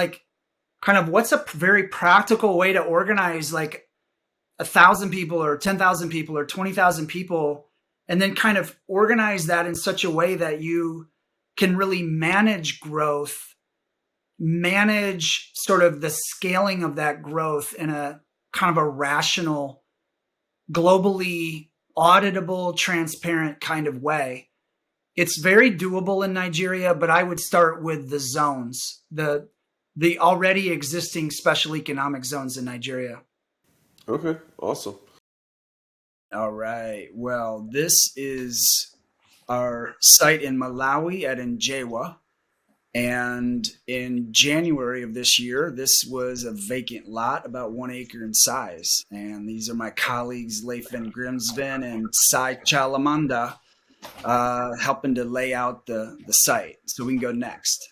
kind of what's a very practical way to organize 1,000 people or 10,000 people or 20,000 people, and then kind of organize that in such a way that you can really manage growth, manage sort of the scaling of that growth in a kind of a rational, globally auditable, transparent kind of way. It's very doable in Nigeria, but I would start with the zones, the already existing special economic zones in Nigeria. Okay, awesome. All right. Well, this is our site in Malawi at Njewa. And in January of this year, this was a vacant lot, about 1 acre in size. And these are my colleagues, Leif Van Grimsven and Sai Chalamanda, helping to lay out the site. So we can go next.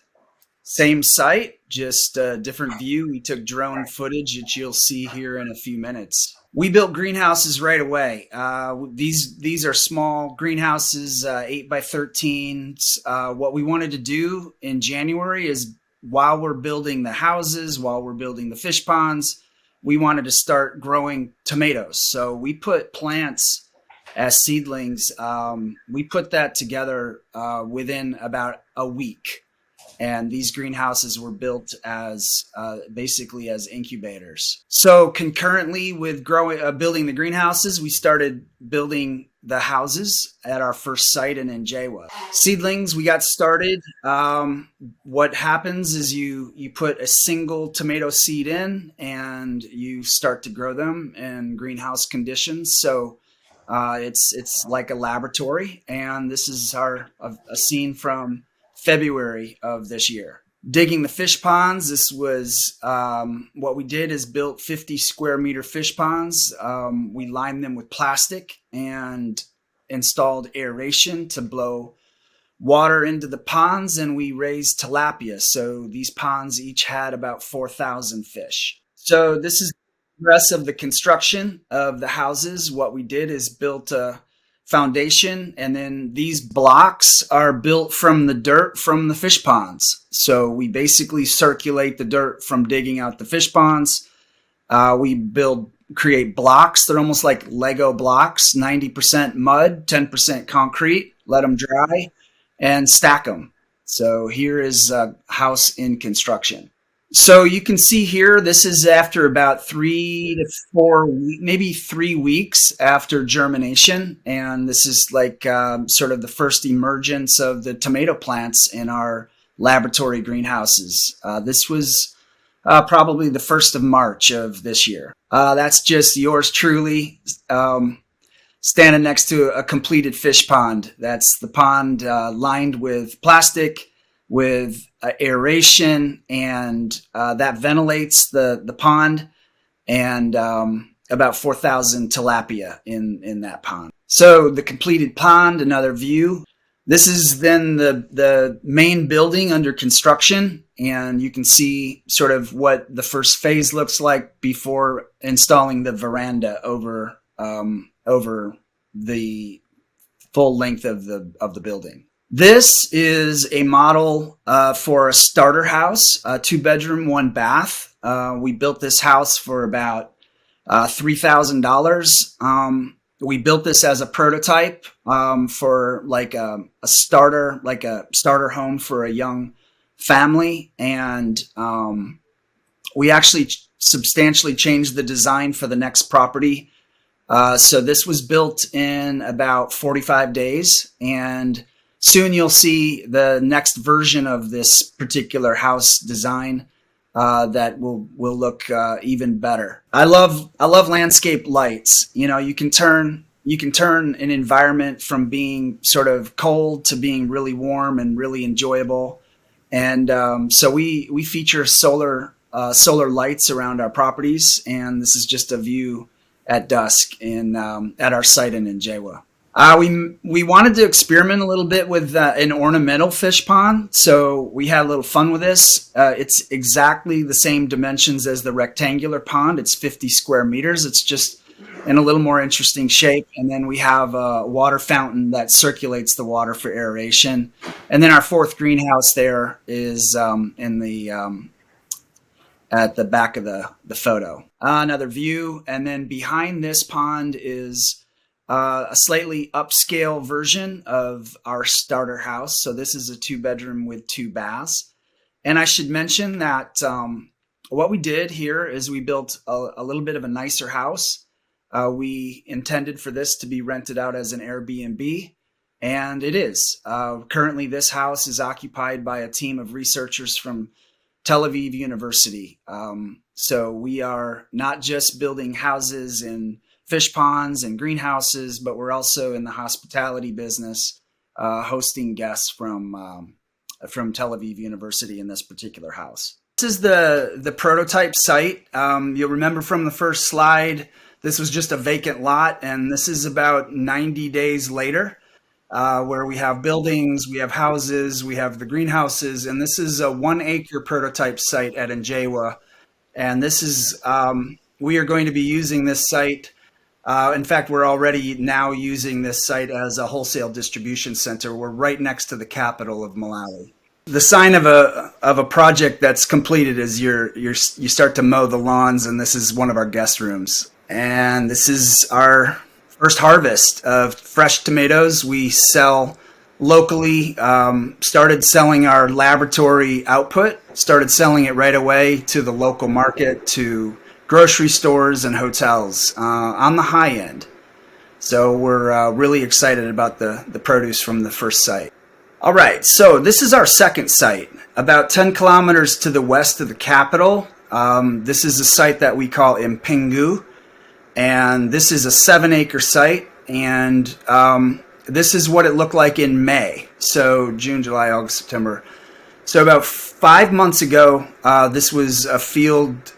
Same site, just a different view. We took drone footage that you'll see here in a few minutes. We built greenhouses right away. These are small greenhouses, 8 by 13s. What we wanted to do in January is while we're building the houses, while we're building the fish ponds, we wanted to start growing tomatoes. So we put plants as seedlings. We put that together within about a week. And these greenhouses were built as basically as incubators. So concurrently with building the greenhouses, we started building the houses at our first site in Njwa. Seedlings, we got started. What happens is you put a single tomato seed in, and you start to grow them in greenhouse conditions. So it's like a laboratory, and this is a scene from February of this year. Digging the fish ponds, this was what we did is built 50 square meter fish ponds. We lined them with plastic and installed aeration to blow water into the ponds, and we raised tilapia. So these ponds each had about 4,000 fish. So this is the rest of the construction of the houses. What we did is built a foundation, and then these blocks are built from the dirt from the fish ponds. So we basically circulate the dirt from digging out the fish ponds. We create blocks. They're almost like Lego blocks, 90% mud, 10% concrete, let them dry, and stack them. So here is a house in construction. So you can see here, this is after about 3 to 4, maybe 3 weeks after germination. And this is like sort of the first emergence of the tomato plants in our laboratory greenhouses. This was probably the 1st of March of this year. That's just yours truly standing next to a completed fish pond. That's the pond lined with plastic, with aeration, and that ventilates the pond, and about 4,000 tilapia in that pond. So the completed pond, another view. This is then the main building under construction, and you can see sort of what the first phase looks like before installing the veranda over the full length of the building. This is a model for a starter house, a 2-bedroom, 1 bath. We built this house for about $3,000. We built this as a prototype for like a starter home for a young family, and we actually substantially changed the design for the next property. So this was built in about 45 days, and soon you'll see the next version of this particular house design that will look even better. I love landscape lights. You know, you can turn an environment from being sort of cold to being really warm and really enjoyable. And so we feature solar lights around our properties, and this is just a view at dusk at our site in Njwa. We wanted to experiment a little bit with an ornamental fish pond, so we had a little fun with this. It's exactly the same dimensions as the rectangular pond. It's 50 square meters. It's just in a little more interesting shape. And then we have a water fountain that circulates the water for aeration. And then our 4th greenhouse there is at the back of the photo. Another view, and then behind this pond is a slightly upscale version of our starter house. So this is a 2-bedroom with 2 baths. And I should mention that what we did here is we built a little bit of a nicer house. We intended for this to be rented out as an Airbnb, and it is. Currently, this house is occupied by a team of researchers from Tel Aviv University. So we are not just building houses in fish ponds and greenhouses, but we're also in the hospitality business, hosting guests from Tel Aviv University in this particular house. This is the prototype site. You'll remember from the first slide, this was just a vacant lot, and this is about 90 days later, where we have buildings, we have houses, we have the greenhouses, and this is a 1-acre prototype site at Njwa. And this is, we are going to be using this site. In fact, we're already now using this site as a wholesale distribution center. We're right next to the capital of Malawi. the sign of a project that's completed is you start to mow the lawns, and this is one of our guest rooms. And this is our first harvest of fresh tomatoes. We sell locally, started selling our laboratory output, started selling it right away to the local market, to grocery stores and hotels on the high end. So we're really excited about the produce from the first site. All right, so this is our second site, about 10 kilometers to the west of the capital. This is a site that we call Impingu, and this is a 7-acre site, and this is what it looked like in May. So June, July, August, September. So about 5 months ago, this was a field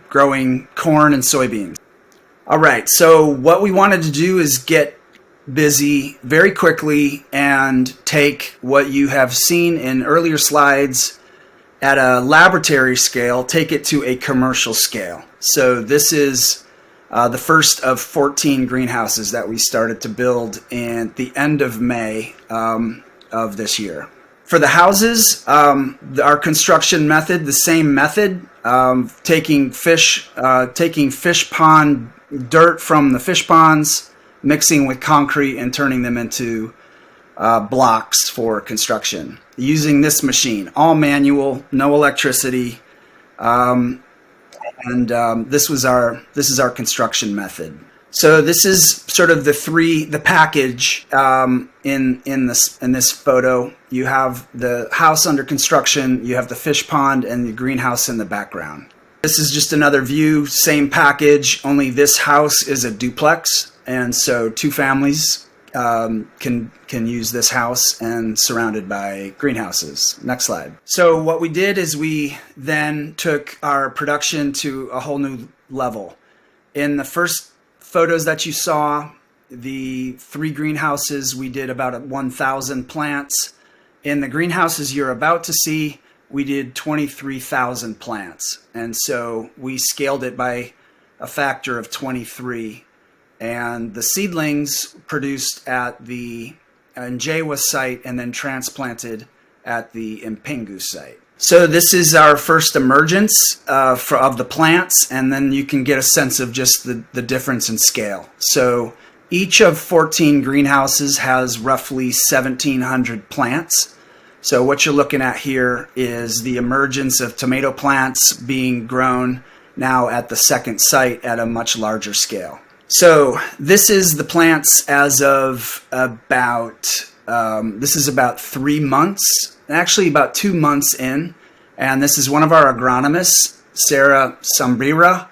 growing corn and soybeans. All right, so what we wanted to do is get busy very quickly and take what you have seen in earlier slides at a laboratory scale, take it to a commercial scale. So this is the first of 14 greenhouses that we started to build at the end of May of this year. For the houses, our construction method, the same method, taking fish pond dirt from the fish ponds, mixing with concrete and turning them into blocks for construction. Using this machine, all manual, no electricity, and this is our construction method. So this is sort of the package in this photo. You have the house under construction, you have the fish pond, and the greenhouse in the background. This is just another view, same package, only this house is a duplex, and so 2 families can use this house and surrounded by greenhouses. Next slide. So what we did is we then took our production to a whole new level. In the first photos that you saw, the 3 greenhouses, we did about 1,000 plants. In the greenhouses you're about to see, we did 23,000 plants. And so we scaled it by a factor of 23. And the seedlings produced at the Njewa site and then transplanted at the Impingu site. So this is our first emergence of the plants, and then you can get a sense of just the difference in scale. So each of 14 greenhouses has roughly 1,700 plants. So what you're looking at here is the emergence of tomato plants being grown now at the second site at a much larger scale. So this is the plants as of about 3 months, actually about 2 months in. And this is one of our agronomists, Sarah Sambrira.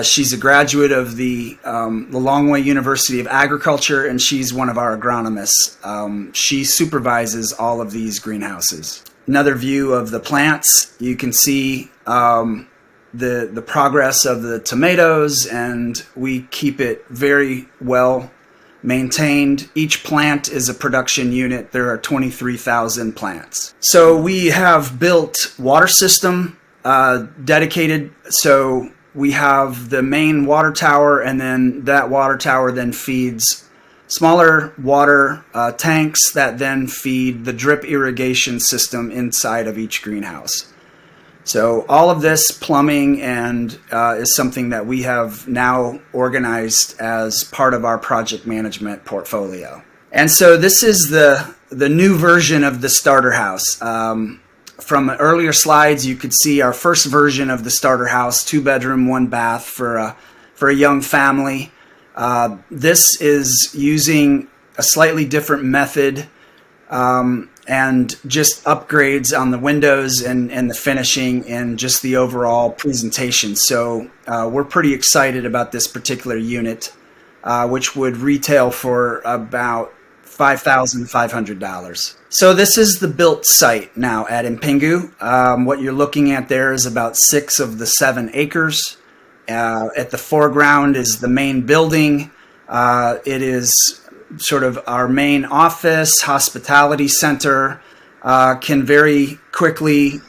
She's a graduate of the Lilongwe University of Agriculture, and she's one of our agronomists. She supervises all of these greenhouses. Another view of the plants, you can see the progress of the tomatoes, and we keep it very well maintained. Each plant is a production unit. There are 23,000 plants. So we have built water system dedicated. So we have the main water tower, and then that water tower then feeds smaller water tanks that then feed the drip irrigation system inside of each greenhouse. So all of this plumbing and is something that we have now organized as part of our project management portfolio. And so this is the new version of the starter house. From earlier slides, you could see our first version of the starter house, 2-bedroom, 1 bath for a young family. This is using a slightly different method and just upgrades on the windows and the finishing and just the overall presentation. So we're pretty excited about this particular unit, which would retail for about $5,500. So this is the built site now at Impingu. What you're looking at there is about 6 of the 7 acres. At the foreground is the main building. It is sort of our main office, hospitality center, can very quickly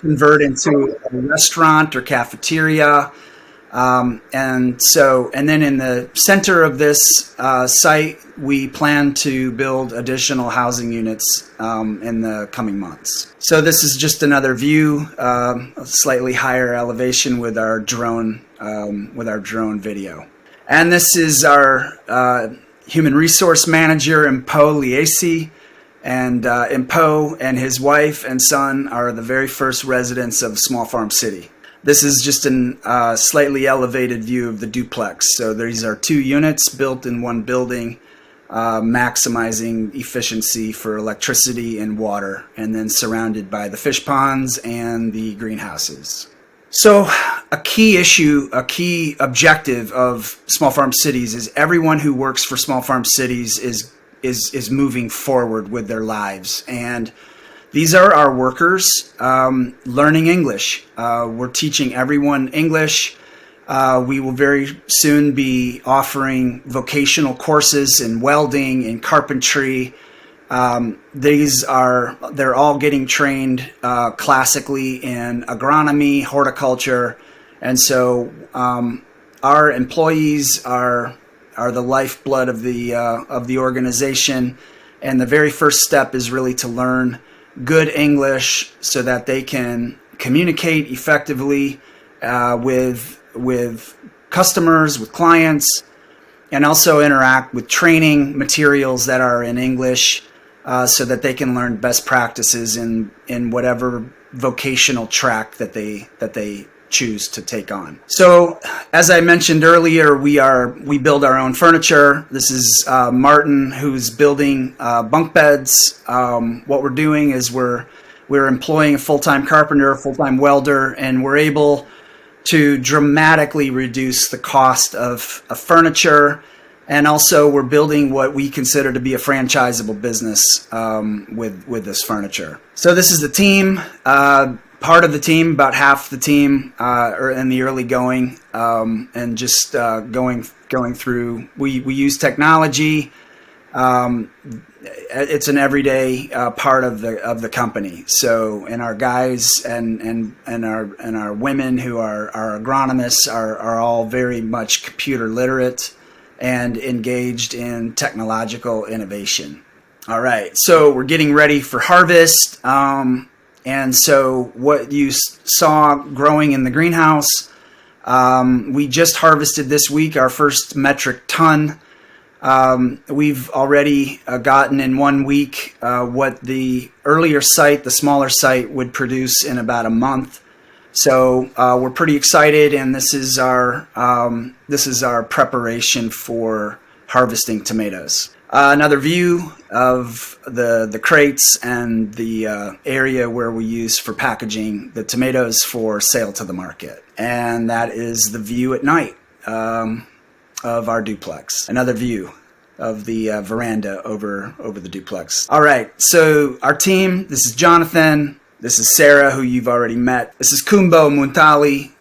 convert into a restaurant or cafeteria. And then in the center of this site, we plan to build additional housing units in the coming months. So this is just another view, a slightly higher elevation with our drone video. And this is our human resource manager, Impo Liesi. And Impo and his wife and son are the very first residents of Small Farm City. This is just a slightly elevated view of the duplex. So these are 2 units built in one building, maximizing efficiency for electricity and water, and then surrounded by the fish ponds and the greenhouses. So a key objective of Small Farm Cities is everyone who works for Small Farm Cities is moving forward with their lives. And these are our workers learning English. We're teaching everyone English. We will very soon be offering vocational courses in welding and carpentry. They're all getting trained classically in agronomy, horticulture, and so our employees are the lifeblood of the organization. And the very first step is really to learn good English so that they can communicate effectively with customers, with clients, and also interact with training materials that are in English so that they can learn best practices in whatever vocational track that they choose to take on. So as I mentioned earlier, we build our own furniture. This is Martin, who's building bunk beds. What we're doing is we're employing a full-time carpenter, a full-time welder, and we're able to dramatically reduce the cost of furniture. And also we're building what we consider to be a franchisable business with this furniture. So this is the team. Part of the team, about half the team, are in the early going, and just going through. We use technology. It's an everyday part of the company. So, and our guys and our women who are agronomists are all very much computer literate and engaged in technological innovation. All right, so we're getting ready for harvest. And so what you saw growing in the greenhouse, we just harvested this week our first metric ton. We've already gotten in 1 week what the earlier site, the smaller site, would produce in about a month. So we're pretty excited, and this is our preparation for harvesting tomatoes. Another view of the crates and the area where we use for packaging the tomatoes for sale to the market. And that is the view at night of our duplex. Another view of the veranda over the duplex. All right, so our team, this is Jonathan, this is Sarah, who you've already met. This is Kumbo Muntali,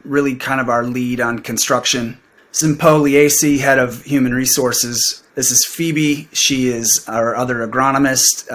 really kind of our lead on construction. Impo Liesi, head of human resources. This is Phoebe. She is our other agronomist,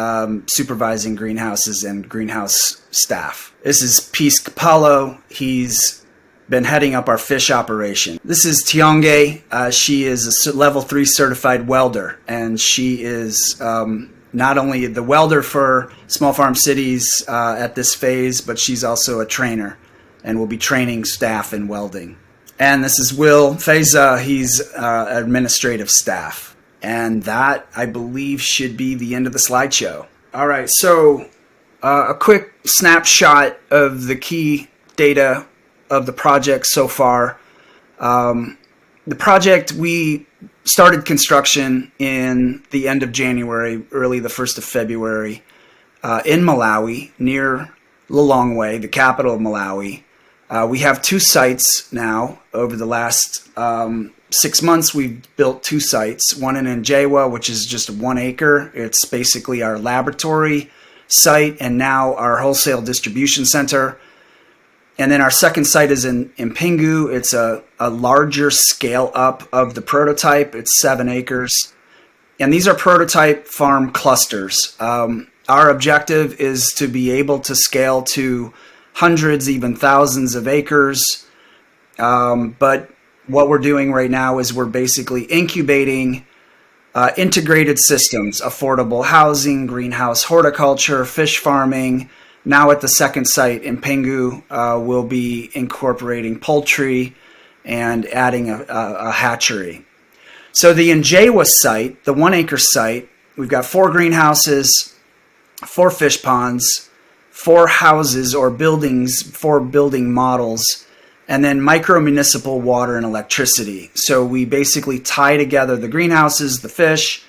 supervising greenhouses and greenhouse staff. This is Peace Capello. He's been heading up our fish operation. This is Tionge. She is a level 3 certified welder, and she is not only the welder for Small Farm Cities at this phase, but she's also a trainer and will be training staff in welding. And this is Will Feza. He's administrative staff. And that, I believe, should be the end of the slideshow. All right, so a quick snapshot of the key data of the project so far. The project, we started construction in the end of January, early the 1st of February, in Malawi, near Lilongwe, the capital of Malawi. We have 2 sites now. Over the last 6 months, we've built 2 sites. One in Njewa, which is just 1 acre. It's basically our laboratory site and now our wholesale distribution center. And then our second site is in Pingu. It's a larger scale up of the prototype. It's 7 acres. And these are prototype farm clusters. Our objective is to be able to scale to hundreds, even thousands of acres But what we're doing right now is we're basically incubating integrated systems, affordable housing, greenhouse horticulture, fish farming. Now at the second site in Pingu, we'll be incorporating poultry and adding a hatchery. So the Njewa site, the 1 acre site, we've got 4 greenhouses, 4 fish ponds, 4 houses or buildings, 4 building models, and then micro municipal water and electricity. So we basically tie together the greenhouses, the fish,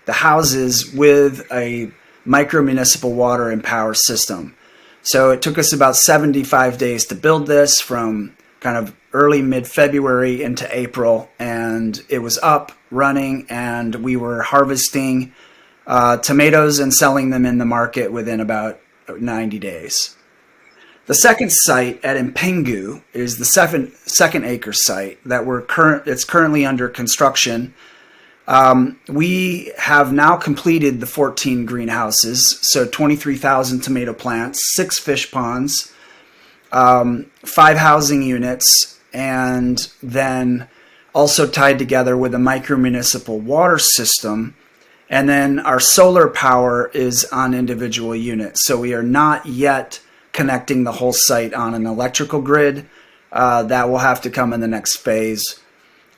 the houses with a micro municipal water and power system. So it took us about 75 days to build this, from kind of early mid-February into April, and it was up, running, and we were harvesting tomatoes and selling them in the market within about 90 days. The second site at Mpingu is the second acre site that it's currently under construction. We have now completed the 14 greenhouses, so 23,000 tomato plants, 6 fish ponds, 5 housing units, and then also tied together with a micro-municipal water system. And then our solar power is on individual units. So we are not yet connecting the whole site on an electrical grid. That will have to come in the next phase.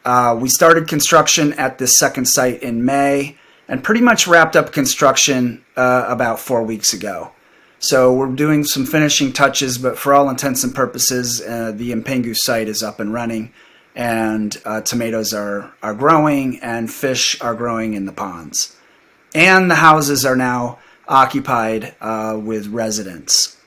We started construction at this second site in May and pretty much wrapped up construction about 4 weeks ago. So we're doing some finishing touches, but for all intents and purposes, the Mpingu site is up and running, and tomatoes are growing and fish are growing in the ponds. And the houses are now occupied with residents.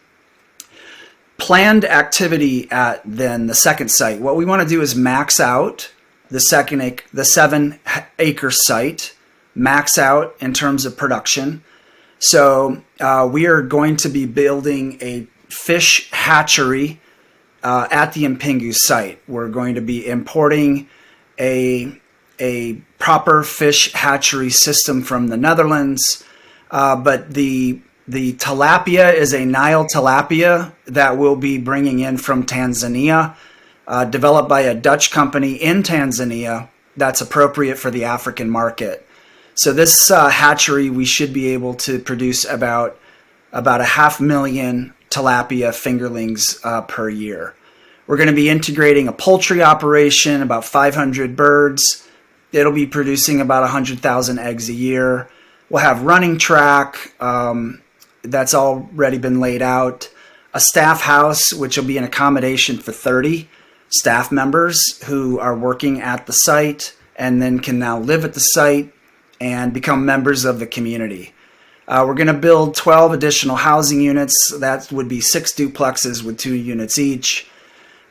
Planned activity at then the second site. What we want to do is max out the 7 acre site, max out in terms of production. So we are going to be building a fish hatchery at the Mpingu site. We're going to be importing a proper fish hatchery system from the Netherlands, but the tilapia is a Nile tilapia that we'll be bringing in from Tanzania, developed by a Dutch company in Tanzania that's appropriate for the African market. So this hatchery, we should be able to produce about 500,000 tilapia fingerlings per year. We're going to be integrating a poultry operation, about 500 birds. It'll be producing about 100,000 eggs a year. We'll have running track. That's already been laid out. A staff house, which will be an accommodation for 30 staff members who are working at the site and then can now live at the site and become members of the community. We're going to build 12 additional housing units. That would be 6 duplexes with 2 units each.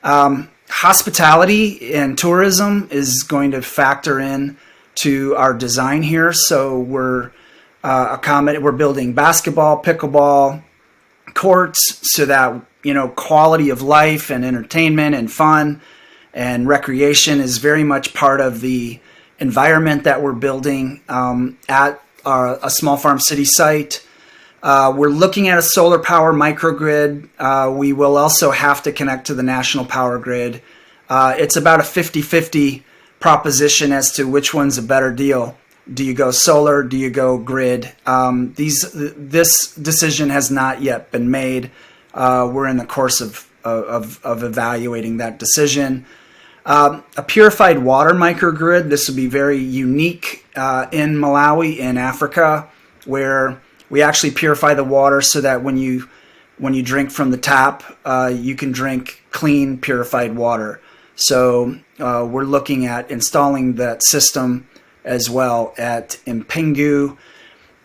Hospitality and tourism is going to factor in to our design here. So we're building basketball, pickleball courts, so that quality of life and entertainment and fun and recreation is very much part of the environment that we're building at a small farm city site. We're looking at a solar power microgrid. We will also have to connect to the national power grid. It's about a 50-50 proposition as to which one's a better deal. Do you go solar? Do you go grid? This decision has not yet been made. We're in the course of evaluating that decision. A purified water microgrid. This will be very unique in Malawi, in Africa, where we actually purify the water so that when you drink from the tap, you can drink clean, purified water. So we're looking at installing that system as well at Mpingu.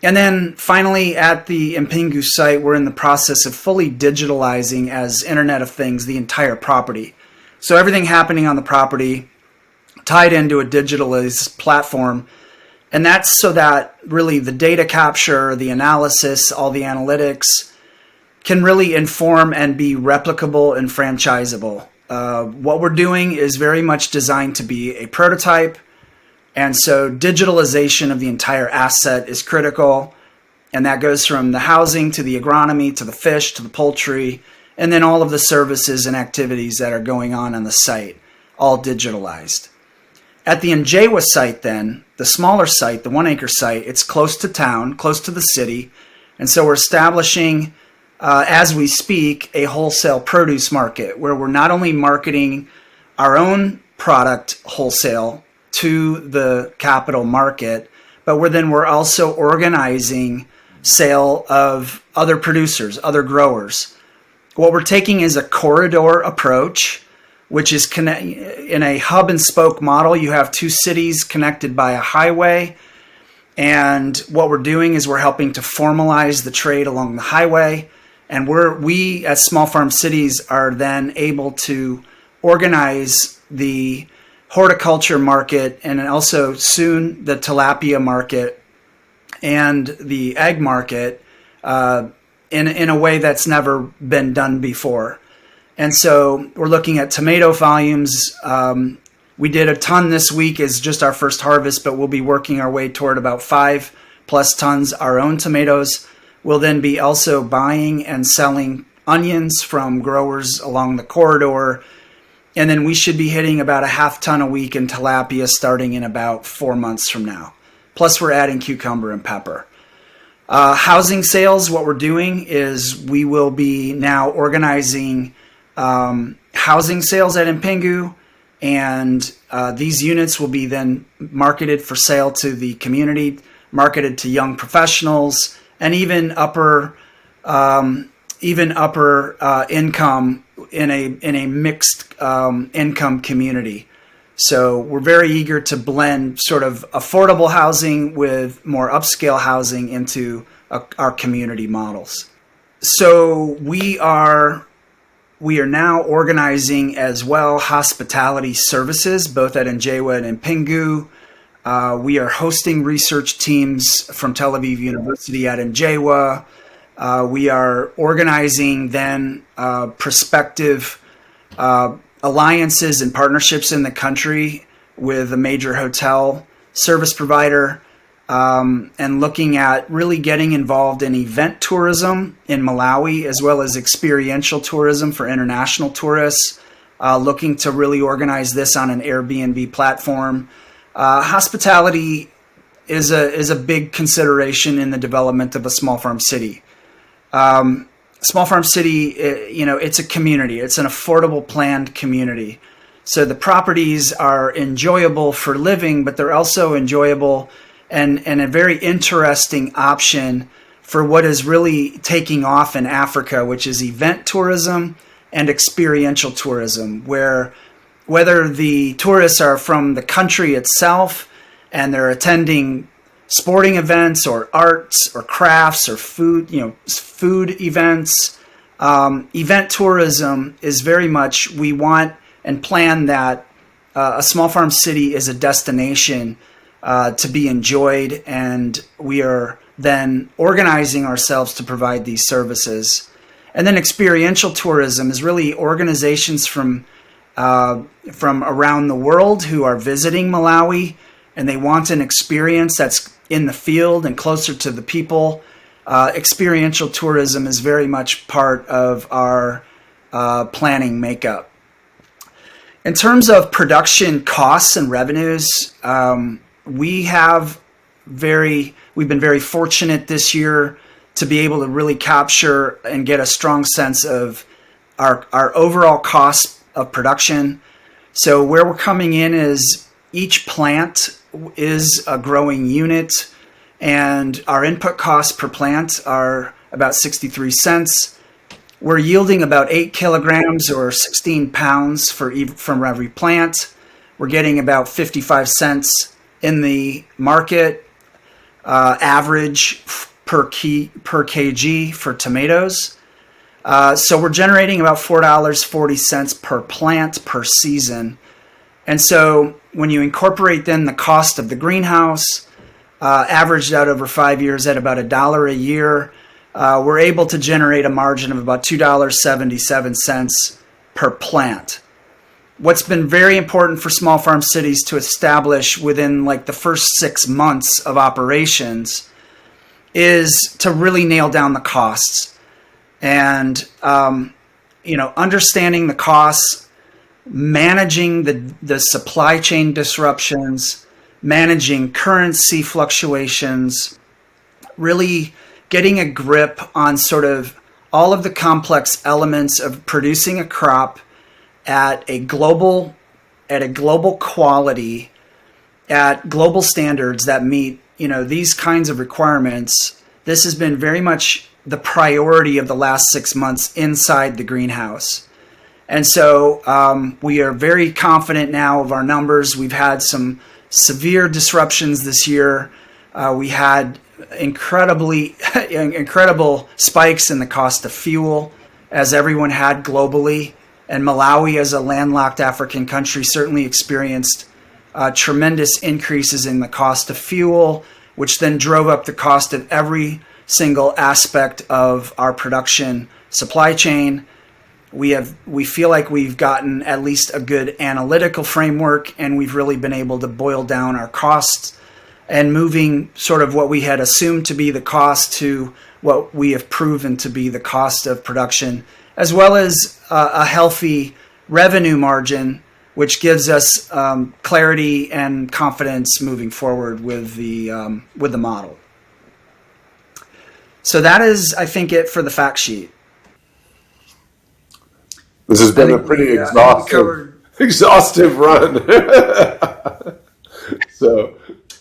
And then finally, at the Mpingu site, we're in the process of fully digitalizing as Internet of Things the entire property. So everything happening on the property tied into a digitalized platform. And that's so that really the data capture, the analysis, all the analytics can really inform and be replicable and franchisable. What we're doing is very much designed to be a prototype. And so digitalization of the entire asset is critical. And that goes from the housing to the agronomy to the fish to the poultry, and then all of the services and activities that are going on the site. all digitalized. At the Enjewa site then, the smaller site, the 1 acre site, it's close to town, close to the city. And so we're establishing, as we speak, a wholesale produce market where we're not only marketing our own product wholesale to the capital market, but we're also organizing sale of other producers, other growers. What we're taking is a corridor approach, which is in a hub and spoke model. You have two cities connected by a highway. And what we're doing is we're helping to formalize the trade along the highway. And we as small farm cities are then able to organize the horticulture market and also soon the tilapia market and the egg market in a way that's never been done before. And so we're looking at tomato volumes. We did a ton this week as just our first harvest, but we'll be working our way toward about 5+ tons our own tomatoes. We'll then be also buying and selling onions from growers along the corridor. And then we should be hitting about a 0.5 ton a week in tilapia starting in about 4 months from now. Plus we're adding cucumber and pepper. Housing sales, what we're doing is we will be now organizing housing sales at Mpingu, and these units will be then marketed for sale to the community, marketed to young professionals, and even upper income in a mixed income community. So we're very eager to blend sort of affordable housing with more upscale housing into our community models. So we are now organizing as well hospitality services, both at Enjewa and Mpingu. We are hosting research teams from Tel Aviv University at Enjewa. We are organizing then prospective alliances and partnerships in the country with a major hotel service provider, and looking at really getting involved in event tourism in Malawi, as well as experiential tourism for international tourists, looking to really organize this on an Airbnb platform. Hospitality is a big consideration in the development of a small farm city. Small farm city, it's a community. It's an affordable planned community. So the properties are enjoyable for living, but they're also enjoyable and a very interesting option for what is really taking off in Africa, which is event tourism and experiential tourism, where whether the tourists are from the country itself and they're attending sporting events or arts or crafts or food events. Event tourism is very much, we want and plan that a small farm city is a destination to be enjoyed, and we are then organizing ourselves to provide these services. And then experiential tourism is really organizations from around the world who are visiting Malawi, and they want an experience that's in the field and closer to the people. Experiential tourism is very much part of our planning makeup. In terms of production costs and revenues, we've been very fortunate this year to be able to really capture and get a strong sense of our overall cost of production. So where we're coming in is each plant is a growing unit, and our input costs per plant are about 63 cents. We're yielding about 8 kilograms or 16 pounds from every plant. We're getting about 55 cents in the market average per kg for tomatoes. So we're generating about $4.40 per plant per season. And so when you incorporate then the cost of the greenhouse, averaged out over 5 years at about $1 a year, we're able to generate a margin of about $2.77 per plant. What's been very important for small farm cities to establish within like the first 6 months of operations is to really nail down the costs. And, understanding the costs managing the supply chain disruptions, managing currency fluctuations, really getting a grip on sort of all of the complex elements of producing a crop at a global quality, at global standards that meet, these kinds of requirements. This has been very much the priority of the last 6 months inside the greenhouse. And so we are very confident now of our numbers. We've had some severe disruptions this year. We had incredible spikes in the cost of fuel, as everyone had globally. And Malawi, as a landlocked African country, certainly experienced tremendous increases in the cost of fuel, which then drove up the cost of every single aspect of our production supply chain. We feel like we've gotten at least a good analytical framework, and we've really been able to boil down our costs and moving sort of what we had assumed to be the cost to what we have proven to be the cost of production, as well as a healthy revenue margin, which gives us clarity and confidence moving forward with the model. So that is, I think, it for the fact sheet. This has been a pretty exhaustive run. So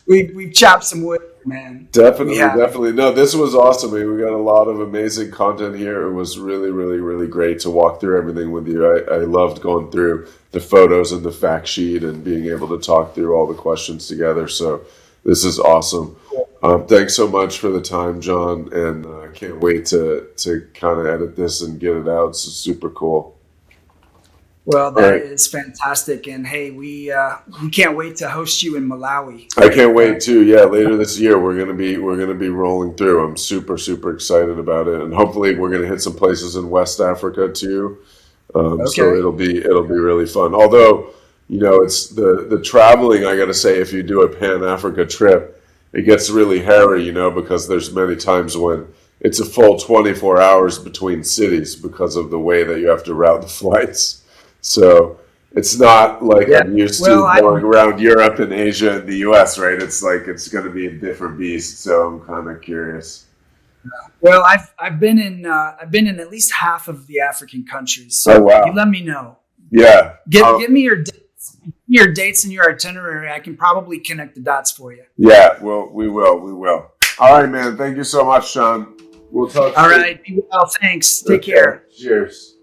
we've chopped some wood, man. Definitely. No, this was awesome. We got a lot of amazing content here. It was really, really, really great to walk through everything with you. I loved going through the photos and the fact sheet and being able to talk through all the questions together. So this is awesome. Thanks so much for the time, Jon, and I can't wait to kind of edit this and get it out. It's super cool. Well, that is fantastic, and hey, we can't wait to host you in Malawi. I can't wait too. Yeah, later this year we're gonna be rolling through. I'm super excited about it, and hopefully we're gonna hit some places in West Africa too. So it'll be really fun. Although it's the traveling. I got to say, if you do a Pan Africa trip, it gets really hairy. Because there's many times when it's a full 24 hours between cities because of the way that you have to route the flights. So it's not like I'm used to going around Europe and Asia and the US, right? It's like it's going to be a different beast. So I'm kind of curious. Well, I've been in at least half of the African countries. So you let me know. Yeah. Give me your dates and your itinerary. I can probably connect the dots for you. Yeah. Well, we will. All right, man. Thank you so much, Jon. We'll talk. All right. Be well. Thanks. Take care. Cheers.